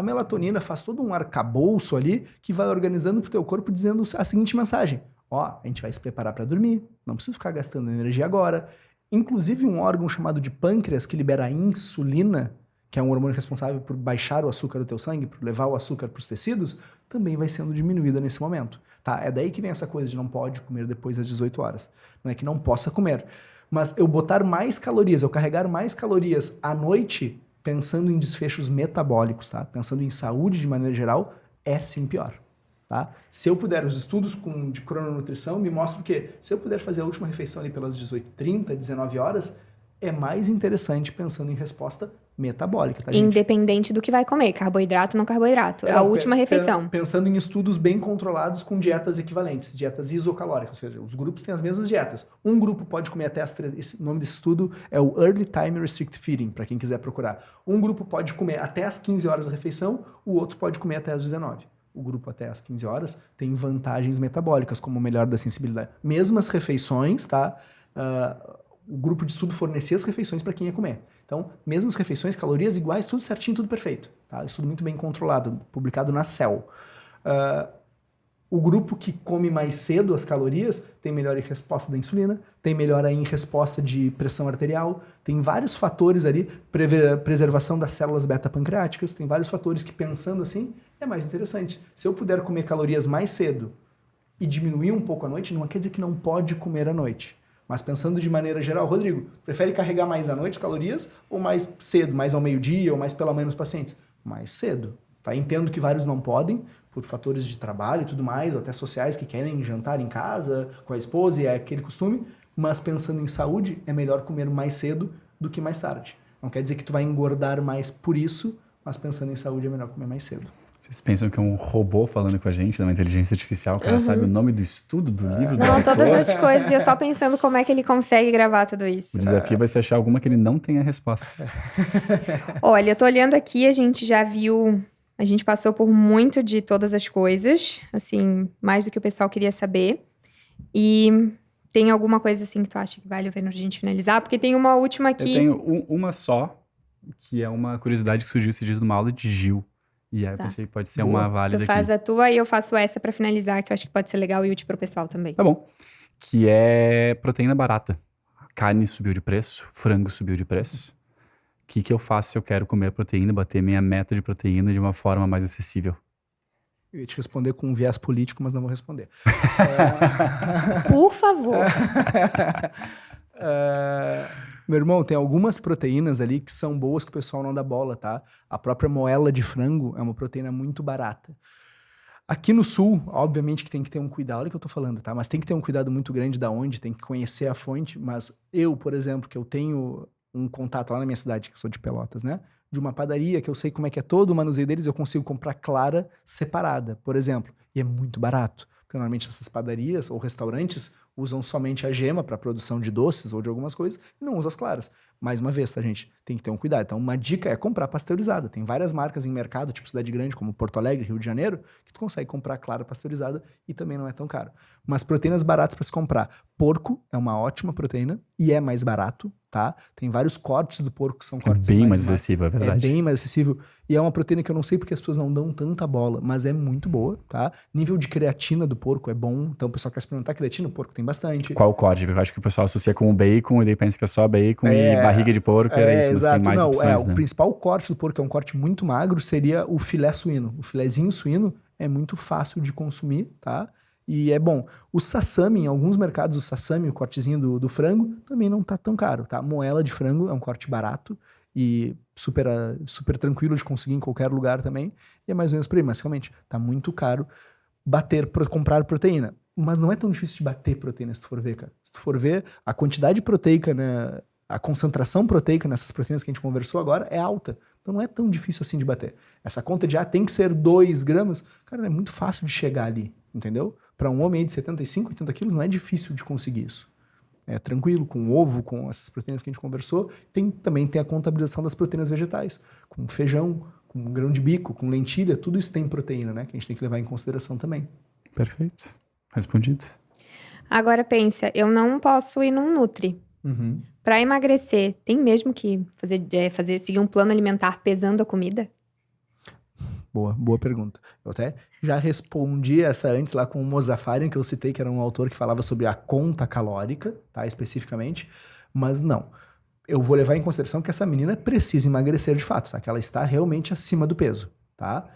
melatonina faz todo um arcabouço ali que vai organizando pro teu corpo dizendo a seguinte mensagem. A gente vai se preparar para dormir, não precisa ficar gastando energia agora. Inclusive um órgão chamado de pâncreas que libera a insulina, que é um hormônio responsável por baixar o açúcar do teu sangue, por levar o açúcar para os tecidos, também vai sendo diminuída nesse momento. Tá? É daí que vem essa coisa de não pode comer depois das 18 horas. Não é que não possa comer. Mas eu botar mais calorias, eu carregar mais calorias à noite, pensando em desfechos metabólicos, tá? Pensando em saúde de maneira geral, é sim pior. Tá? Se eu puder, os estudos de crononutrição me mostram que se eu puder fazer a última refeição ali pelas 18h30, 19 horas, é mais interessante pensando em resposta metabólica, tá, gente? Independente do que vai comer, carboidrato ou não carboidrato. É a última refeição. Pensando em estudos bem controlados com dietas equivalentes, dietas isocalóricas, ou seja, os grupos têm as mesmas dietas. Um grupo pode comer até as 3... O nome desse estudo é o Early Time Restricted Feeding, para quem quiser procurar. Um grupo pode comer até as 15 horas da refeição, o outro pode comer até as 19. O grupo até as 15 horas tem vantagens metabólicas, como melhora da sensibilidade. Mesmas refeições, tá? O grupo de estudo fornecia as refeições para quem ia comer. Então, mesmas refeições, calorias iguais, tudo certinho, tudo perfeito. Tá? Estudo muito bem controlado, publicado na Cell. O grupo que come mais cedo as calorias tem melhor em resposta da insulina, tem melhor em resposta de pressão arterial, tem vários fatores ali, preservação das células beta-pancreáticas, tem vários fatores que, pensando assim, é mais interessante. Se eu puder comer calorias mais cedo e diminuir um pouco à noite, não quer dizer que não pode comer à noite. Mas pensando de maneira geral, Rodrigo, prefere carregar mais à noite as calorias ou mais cedo, mais ao meio-dia ou mais pelo menos pacientes? Mais cedo. Tá? Entendo que vários não podem, por fatores de trabalho e tudo mais, ou até sociais, que querem jantar em casa com a esposa e é aquele costume, mas pensando em saúde, é melhor comer mais cedo do que mais tarde. Não quer dizer que tu vai engordar mais por isso, mas pensando em saúde é melhor comer mais cedo. Vocês pensam que é um robô falando com a gente, uma inteligência artificial, o cara sabe o nome do estudo, do livro, do autor? Todas as coisas, e eu só pensando como é que ele consegue gravar tudo isso. O desafio vai ser achar alguma que ele não tenha a resposta. Olha, eu tô olhando aqui, a gente já viu... A gente passou por muito de todas as coisas, assim, mais do que o pessoal queria saber. E tem alguma coisa, assim, que tu acha que vale a pena a gente finalizar? Porque tem uma última aqui... Eu tenho uma só, que é uma curiosidade que surgiu esses dias numa aula de Gil. E aí eu pensei que pode ser uma válida aqui. Tu faz a tua e eu faço essa pra finalizar, que eu acho que pode ser legal e útil pro pessoal também. Tá bom. Que é proteína barata. Carne subiu de preço, frango subiu de preço. O que eu faço se eu quero comer proteína, bater minha meta de proteína de uma forma mais acessível? Eu ia te responder com um viés político, mas não vou responder. Por favor. Meu irmão, tem algumas proteínas ali que são boas que o pessoal não dá bola, tá? A própria moela de frango é uma proteína muito barata. Aqui no sul, obviamente que tem que ter um cuidado, olha o que eu tô falando, tá? Mas tem que ter um cuidado muito grande da onde, tem que conhecer a fonte. Mas eu, por exemplo, que eu tenho um contato lá na minha cidade, que eu sou de Pelotas, né? De uma padaria que eu sei como é que é todo o manuseio deles, eu consigo comprar clara separada, por exemplo. E é muito barato, porque normalmente essas padarias ou restaurantes usam somente a gema para produção de doces ou de algumas coisas e não usam as claras. Mais uma vez, tá, gente? Tem que ter um cuidado. Então, uma dica é comprar pasteurizada. Tem várias marcas em mercado, tipo cidade grande, como Porto Alegre, Rio de Janeiro, que tu consegue comprar clara pasteurizada e também não é tão caro. Mas proteínas baratas para se comprar. Porco é uma ótima proteína e é mais barato, tá? Tem vários cortes do porco que são cortes bem mais acessível, é verdade. É bem mais acessível. E é uma proteína que eu não sei porque as pessoas não dão tanta bola, mas é muito boa, tá? Nível de creatina do porco é bom. Então, o pessoal quer experimentar creatina, o porco tem bastante. Qual corte? Eu acho que o pessoal associa com o bacon e daí pensa que é só bacon e barriga de porco, era isso, mas exato. tem mais opções, né? O principal corte do porco, que é um corte muito magro, seria o filé suíno. O filézinho suíno é muito fácil de consumir, tá? E é bom. O sassami, em alguns mercados, o sassami, o cortezinho do frango, também não tá tão caro, tá? Moela de frango é um corte barato e super tranquilo de conseguir em qualquer lugar também. E é mais ou menos por aí, mas realmente tá muito caro comprar proteína. Mas não é tão difícil de bater proteína, se tu for ver, cara. Se tu for ver, a quantidade proteica, né, a concentração proteica nessas proteínas que a gente conversou agora é alta. Então não é tão difícil assim de bater. Essa conta de, tem que ser 2 gramas, cara, é muito fácil de chegar ali, entendeu? Para um homem aí de 75, 80 quilos, não é difícil de conseguir isso. É tranquilo, com ovo, com essas proteínas que a gente conversou. Também tem a contabilização das proteínas vegetais, com feijão, com grão de bico, com lentilha, tudo isso tem proteína, né? Que a gente tem que levar em consideração também. Perfeito. Respondido. Agora pensa, eu não posso ir num Nutri. Uhum. Para emagrecer, tem mesmo que seguir um plano alimentar pesando a comida? Boa pergunta. Eu até já respondi essa antes lá com o Mozafarian, que eu citei, que era um autor que falava sobre a conta calórica, tá, especificamente, mas não. Eu vou levar em consideração que essa menina precisa emagrecer de fato, tá? Que ela está realmente acima do peso, tá?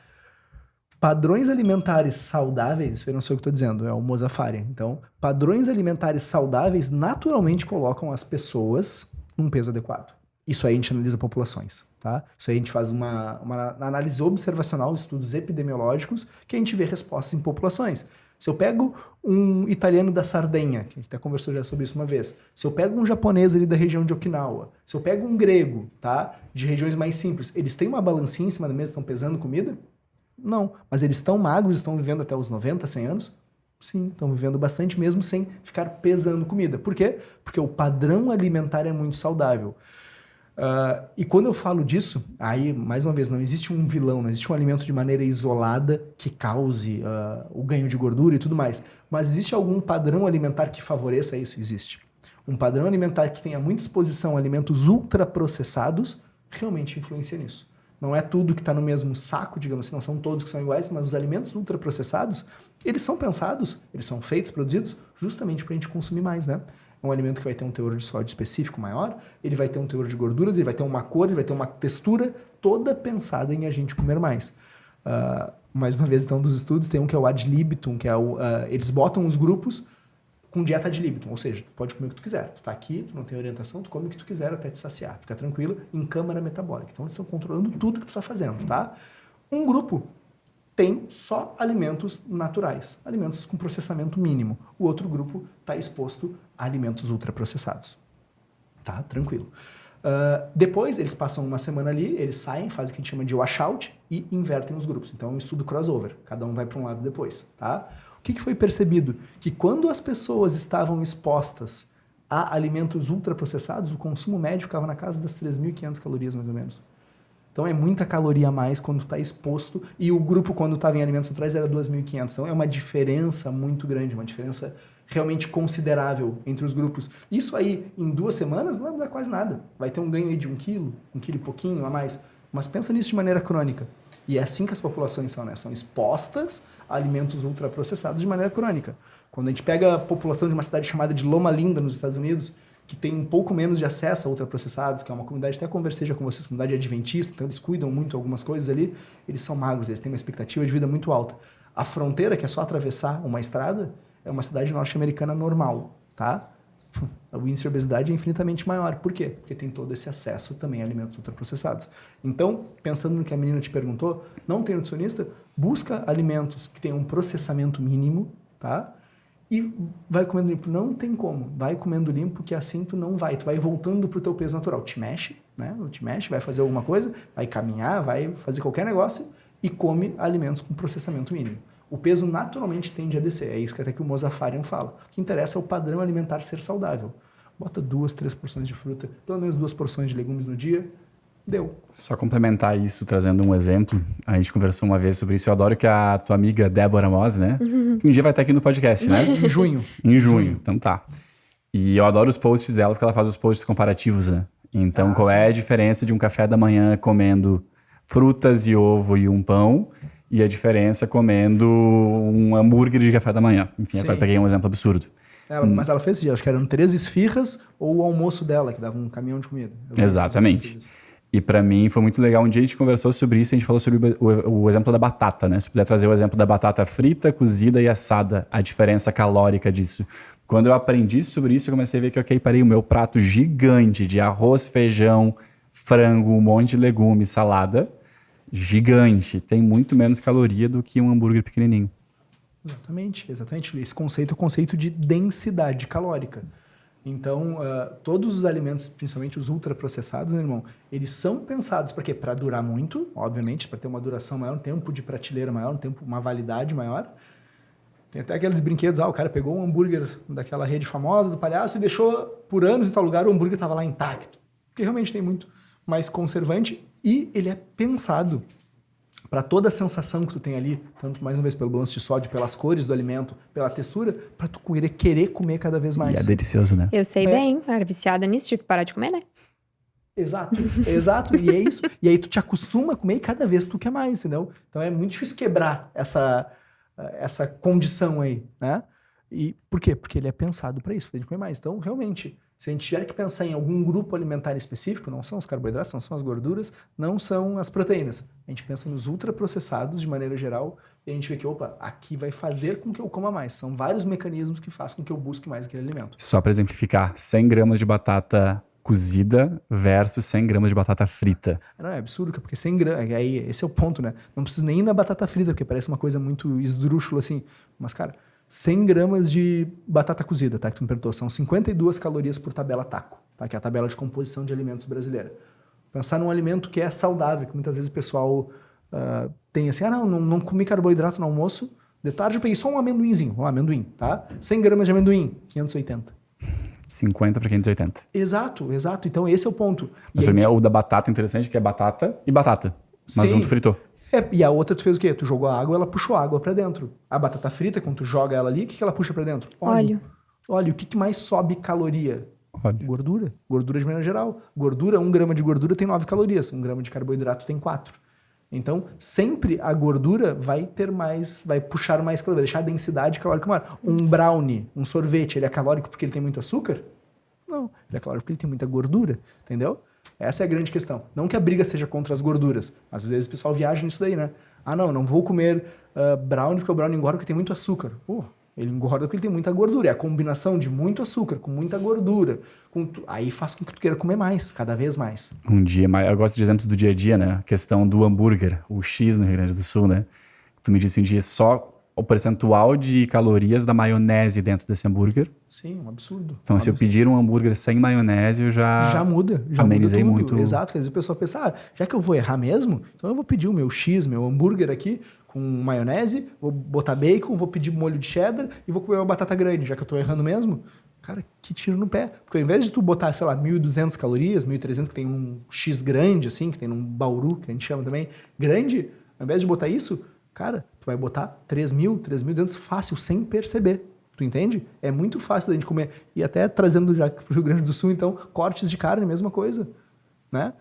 Padrões alimentares saudáveis, eu não sei o que eu estou dizendo, é o Mozafarian. Então, padrões alimentares saudáveis naturalmente colocam as pessoas num peso adequado. Isso aí a gente analisa populações, tá? Isso aí a gente faz uma análise observacional, estudos epidemiológicos, que a gente vê respostas em populações. Se eu pego um italiano da Sardenha, que a gente até conversou já sobre isso uma vez, se eu pego um japonês ali da região de Okinawa, se eu pego um grego, tá? De regiões mais simples, eles têm uma balancinha em cima da mesa, estão pesando comida? Não. Mas eles estão magros, estão vivendo até os 90, 100 anos? Sim, estão vivendo bastante mesmo sem ficar pesando comida. Por quê? Porque o padrão alimentar é muito saudável. E quando eu falo disso, aí, mais uma vez, não existe um vilão, não existe um alimento de maneira isolada que cause o ganho de gordura e tudo mais. Mas existe algum padrão alimentar que favoreça isso? Existe. Um padrão alimentar que tenha muita exposição a alimentos ultraprocessados realmente influencia nisso. Não é tudo que está no mesmo saco, digamos assim, não são todos que são iguais, mas os alimentos ultraprocessados, eles são pensados, eles são feitos, produzidos, justamente para a gente consumir mais, né? É um alimento que vai ter um teor de sódio específico maior, ele vai ter um teor de gorduras, ele vai ter uma cor, ele vai ter uma textura toda pensada em a gente comer mais. Mais uma vez, então, dos estudos, tem um que é o ad libitum, que é eles botam os grupos com dieta ad libitum, ou seja, tu pode comer o que tu quiser. Tu tá aqui, tu não tem orientação, tu come o que tu quiser até te saciar. Fica tranquilo, em câmara metabólica. Então, eles estão controlando tudo que tu tá fazendo, tá? Um grupo tem só alimentos naturais, alimentos com processamento mínimo. O outro grupo está exposto a alimentos ultraprocessados. Tá? Tranquilo. Depois, eles passam uma semana ali, eles saem, fazem o que a gente chama de washout e invertem os grupos. Então, é um estudo crossover. Cada um vai para um lado depois. Tá? O que foi percebido? Que quando as pessoas estavam expostas a alimentos ultraprocessados, o consumo médio ficava na casa das 3.500 calorias, mais ou menos. Então é muita caloria a mais quando está exposto, e o grupo quando estava em alimentos naturais era 2.500. Então é uma diferença muito grande, uma diferença realmente considerável entre os grupos. Isso aí, em 2 semanas, não vai mudar quase nada. Vai ter um ganho aí de 1 quilo e pouquinho a mais. Mas pensa nisso de maneira crônica. E é assim que as populações são, né? São expostas a alimentos ultraprocessados de maneira crônica. Quando a gente pega a população de uma cidade chamada de Loma Linda, nos Estados Unidos, que tem um pouco menos de acesso a ultraprocessados, que é uma comunidade, até conversei já com vocês, comunidade adventista, então eles cuidam muito de algumas coisas ali, eles são magros, eles têm uma expectativa de vida muito alta. A fronteira, que é só atravessar uma estrada, é uma cidade norte-americana normal, tá? O índice de obesidade é infinitamente maior. Por quê? Porque tem todo esse acesso também a alimentos ultraprocessados. Então, pensando no que a menina te perguntou, não tem nutricionista, busca alimentos que tenham um processamento mínimo, tá? E vai comendo limpo. Não tem como. Vai comendo limpo, que assim tu não vai. Tu vai voltando pro teu peso natural. Te mexe, né? Te mexe, vai fazer alguma coisa, vai caminhar, vai fazer qualquer negócio e come alimentos com processamento mínimo. O peso naturalmente tende a descer. É isso que até que o Mozafarian fala. O que interessa é o padrão alimentar ser saudável. Bota 2, 3 porções de fruta, pelo menos 2 porções de legumes no dia. Deu. Só complementar isso, trazendo um exemplo. A gente conversou uma vez sobre isso. Eu adoro que a tua amiga Débora Mose, né? Que um dia vai estar aqui no podcast, né? Em junho. Em junho. Então tá. E eu adoro os posts dela, porque ela faz os posts comparativos, né? Então, qual é a diferença de um café da manhã comendo frutas e ovo e um pão, e a diferença comendo um hambúrguer de café da manhã? Enfim, agora peguei um exemplo absurdo. Mas ela fez isso, acho que eram 3 esfirras ou o almoço dela, que dava um caminhão de comida. Exatamente. E pra mim foi muito legal. Um dia a gente conversou sobre isso, a gente falou sobre o exemplo da batata, né? Se puder trazer o exemplo da batata frita, cozida e assada, a diferença calórica disso. Quando eu aprendi sobre isso, eu comecei a ver que, parei, o meu prato gigante de arroz, feijão, frango, um monte de legumes, salada, gigante. Tem muito menos caloria do que um hambúrguer pequenininho. Exatamente. Esse conceito é o conceito de densidade calórica. Então, todos os alimentos, principalmente os ultraprocessados, né, irmão, eles são pensados para quê? Para durar muito, obviamente, para ter uma duração maior, um tempo de prateleira maior, uma validade maior. Tem até aqueles brinquedos, o cara pegou um hambúrguer daquela rede famosa do palhaço e deixou por anos em tal lugar, o hambúrguer estava lá intacto. Porque realmente tem muito mais conservante e ele é pensado para toda a sensação que tu tem ali, tanto mais uma vez pelo balanço de sódio, pelas cores do alimento, pela textura, para tu querer comer cada vez mais. E é delicioso, né? Eu sei bem, eu era viciada nisso, tive que parar de comer, né? Exato, e é isso. E aí tu te acostuma a comer e cada vez tu quer mais, entendeu? Então é muito difícil quebrar essa condição aí, né? E por quê? Porque ele é pensado para isso, pra gente comer mais. Então, realmente, se a gente tiver que pensar em algum grupo alimentar específico, não são os carboidratos, não são as gorduras, não são as proteínas. A gente pensa nos ultraprocessados de maneira geral e a gente vê que, aqui vai fazer com que eu coma mais. São vários mecanismos que fazem com que eu busque mais aquele alimento. Só para exemplificar, 100 gramas de batata cozida versus 100 gramas de batata frita. Não, é absurdo, porque 100 gramas... Aí, esse é o ponto, né? Não preciso nem ir na batata frita, porque parece uma coisa muito esdrúxula assim. Mas, cara, 100 gramas de batata cozida, tá? Que tu me perguntou, são 52 calorias por tabela TACO, tá? Que é a tabela de composição de alimentos brasileira. Pensar num alimento que é saudável, que muitas vezes o pessoal tem assim, não comi carboidrato no almoço, de tarde eu peguei só um amendoinzinho, amendoim, tá? 100 gramas de amendoim, 580. 50 para 580. Exato. Então esse é o ponto. Mas pra mim o da batata interessante, que é batata e batata. Mas um tu fritou. E a outra tu fez o quê? Tu jogou a água, ela puxou a água pra dentro. A batata frita, quando tu joga ela ali, o que ela puxa pra dentro? Óleo. Óleo. O que mais sobe caloria? Óleo. Gordura. Gordura de maneira geral. 1 grama de gordura tem 9 calorias. 1 grama de carboidrato tem 4. Então, sempre a gordura vai puxar mais calorias, vai deixar a densidade calórica maior. Um brownie, um sorvete, ele é calórico porque ele tem muito açúcar? Não. Ele é calórico porque ele tem muita gordura, entendeu? Essa é a grande questão. Não que a briga seja contra as gorduras. Às vezes o pessoal viaja nisso daí, né? Não vou comer brownie porque o brownie engorda porque tem muito açúcar. Ele engorda porque ele tem muita gordura. É a combinação de muito açúcar com muita gordura. Aí faz com que tu queira comer mais, cada vez mais. Um dia, eu gosto de exemplos do dia a dia, né? A questão do hambúrguer, o X no Rio Grande do Sul, né? Tu me disse um dia só o percentual de calorias da maionese dentro desse hambúrguer. Sim, um absurdo. Então, se eu pedir um hambúrguer sem maionese, eu já muda. amenizei muda tudo. muito. Exato, que às vezes o pessoal pensa, já que eu vou errar mesmo, então eu vou pedir o meu X, meu hambúrguer aqui com maionese, vou botar bacon, vou pedir molho de cheddar e vou comer uma batata grande, já que eu tô errando mesmo. Cara, que tiro no pé. Porque ao invés de tu botar, 1.200 calorias, 1.300, que tem um X grande, assim, que tem um bauru, que a gente chama também, grande, ao invés de botar isso, cara, tu vai botar 3.200 fácil, sem perceber. Tu entende? É muito fácil da gente comer. E até trazendo já pro Rio Grande do Sul, então, cortes de carne, mesma coisa. Né?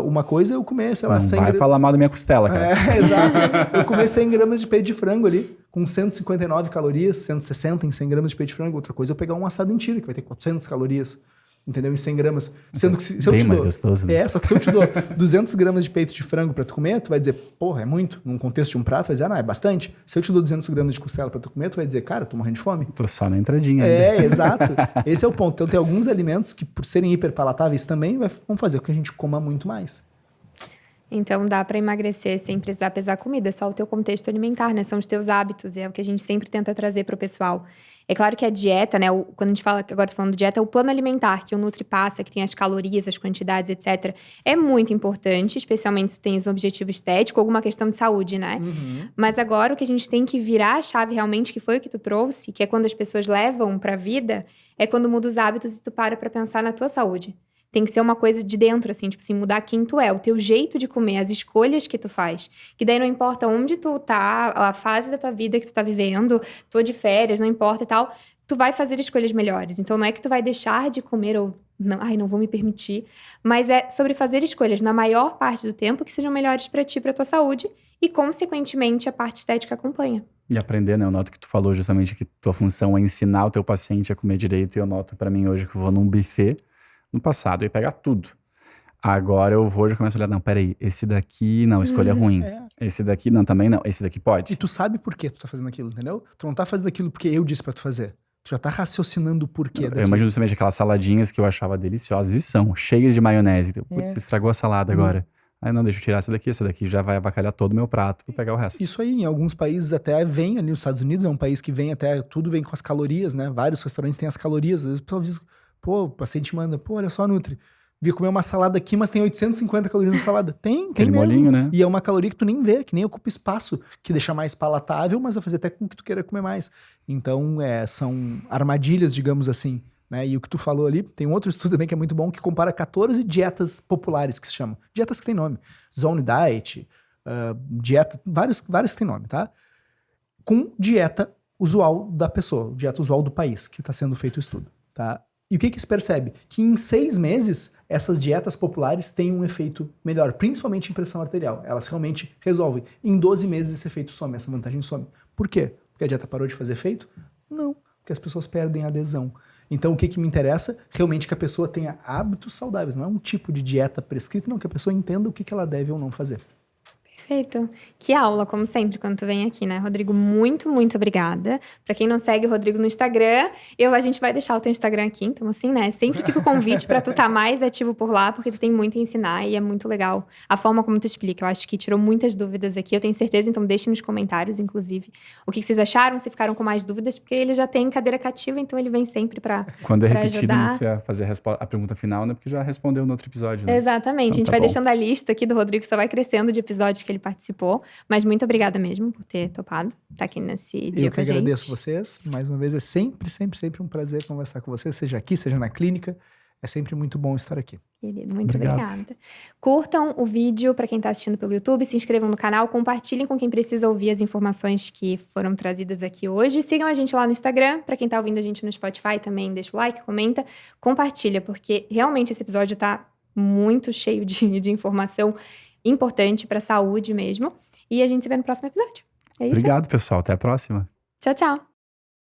Uma coisa é eu comer, 100 gramas... Não vai falar mal da minha costela, cara. Exato. Eu comer 100 gramas de peito de frango ali, com 159 calorias, 160 em 100 gramas de peito de frango. Outra coisa é eu pegar um assado em tiro, que vai ter 400 calorias. entendeu? Em 100 gramas. Sendo que se eu bem te mais dou... gostoso, né? Só que se eu te dou 200 gramas de peito de frango pra tu comer, tu vai dizer, porra, é muito. Num contexto de um prato, vai dizer, não, é bastante. Se eu te dou 200 gramas de costela pra tu comer, tu vai dizer, cara, tô morrendo de fome. Tô só na entradinha ainda. Exato. Esse é o ponto. Então tem alguns alimentos que, por serem hiperpalatáveis também, vão fazer com que a gente coma muito mais. Então dá para emagrecer sem precisar pesar comida, só o teu contexto alimentar, né? São os teus hábitos, é o que a gente sempre tenta trazer para o pessoal. É claro que a dieta, né? Quando a gente fala, agora tô falando de dieta, é o plano alimentar que o Nutri passa, que tem as calorias, as quantidades, etc. É muito importante, especialmente se tem um objetivo estético, alguma questão de saúde, né? Uhum. Mas agora o que a gente tem que virar a chave realmente, que foi o que tu trouxe, que é quando as pessoas levam para a vida, é quando muda os hábitos e tu para pensar na tua saúde. Tem que ser uma coisa de dentro, assim, tipo assim, mudar quem tu é, o teu jeito de comer, as escolhas que tu faz. Que daí não importa onde tu tá, a fase da tua vida que tu tá vivendo, tô de férias, não importa e tal, tu vai fazer escolhas melhores. Então não é que tu vai deixar de comer ou, não vou me permitir, mas é sobre fazer escolhas na maior parte do tempo que sejam melhores pra ti, pra tua saúde e, consequentemente, a parte estética acompanha. E aprender, né? Eu noto que tu falou justamente que tua função é ensinar o teu paciente a comer direito e eu noto pra mim hoje que eu vou num buffet. No passado, eu ia pegar tudo. Agora eu vou, já começo a olhar, não, peraí, esse daqui, não, escolha ruim. Esse daqui, não, também não, esse daqui pode. E tu sabe por que tu tá fazendo aquilo, entendeu? Tu não tá fazendo aquilo porque eu disse pra tu fazer. Tu já tá raciocinando o porquê daquilo. Eu imagino justamente aquelas saladinhas que eu achava deliciosas e são cheias de maionese. Putz, estragou a salada agora. Aí não, deixa eu tirar essa daqui já vai avacalhar todo o meu prato, vou pegar o resto. Isso aí, em alguns países até vem, ali nos Estados Unidos é um país que vem até, tudo vem com as calorias, né? Vários restaurantes têm as calorias, às vezes o pessoal diz... Pô, o paciente manda, olha só, Nutri, vi comer uma salada aqui, mas tem 850 calorias na salada. Tem mesmo. Molinho, né? E é uma caloria que tu nem vê, que nem ocupa espaço, que deixa mais palatável, mas vai fazer até com que tu queira comer mais. Então, são armadilhas, digamos assim, né? E o que tu falou ali, tem um outro estudo também que é muito bom, que compara 14 dietas populares, que se chamam. Dietas que tem nome. Zone Diet, dieta, vários que tem nome, tá? Com dieta usual da pessoa, dieta usual do país, que está sendo feito o estudo, tá? E o que se percebe? Que em 6 meses, essas dietas populares têm um efeito melhor, principalmente em pressão arterial. Elas realmente resolvem. Em 12 meses esse efeito some, essa vantagem some. Por quê? Porque a dieta parou de fazer efeito? Não, porque as pessoas perdem a adesão. Então o que me interessa? Realmente que a pessoa tenha hábitos saudáveis. Não é um tipo de dieta prescrita, não, que a pessoa entenda o que ela deve ou não fazer. Perfeito. Que aula, como sempre, quando tu vem aqui, né, Rodrigo? Muito, muito obrigada. Pra quem não segue o Rodrigo no Instagram, a gente vai deixar o teu Instagram aqui, então assim, né, sempre fica o convite pra tu estar mais ativo por lá, porque tu tem muito a ensinar e é muito legal a forma como tu explica. Eu acho que tirou muitas dúvidas aqui, eu tenho certeza, então deixem nos comentários, inclusive, o que vocês acharam, se ficaram com mais dúvidas, porque ele já tem cadeira cativa, então ele vem sempre pra Quando é pra repetido, ajudar. não precisa fazer a pergunta final, né, porque já respondeu no outro episódio, né? Exatamente, Então, a gente tá vai bom. deixando a lista aqui do Rodrigo, só vai crescendo de episódios que ele participou. Mas muito obrigada mesmo por ter topado estar aqui nesse dia Eu com que a gente. agradeço vocês. Mais uma vez, é sempre um prazer conversar com vocês, seja aqui, seja na clínica. É sempre muito bom estar aqui. Querido, muito Obrigado. obrigada. Curtam o vídeo para quem está assistindo pelo YouTube, se inscrevam no canal, compartilhem com quem precisa ouvir as informações que foram trazidas aqui hoje. Sigam a gente lá no Instagram, para quem está ouvindo a gente no Spotify também, deixa o like, comenta, compartilha, porque realmente esse episódio está muito cheio de informação importante para a saúde mesmo. E a gente se vê no próximo episódio. É isso? Obrigado, pessoal. Até a próxima. Tchau, tchau.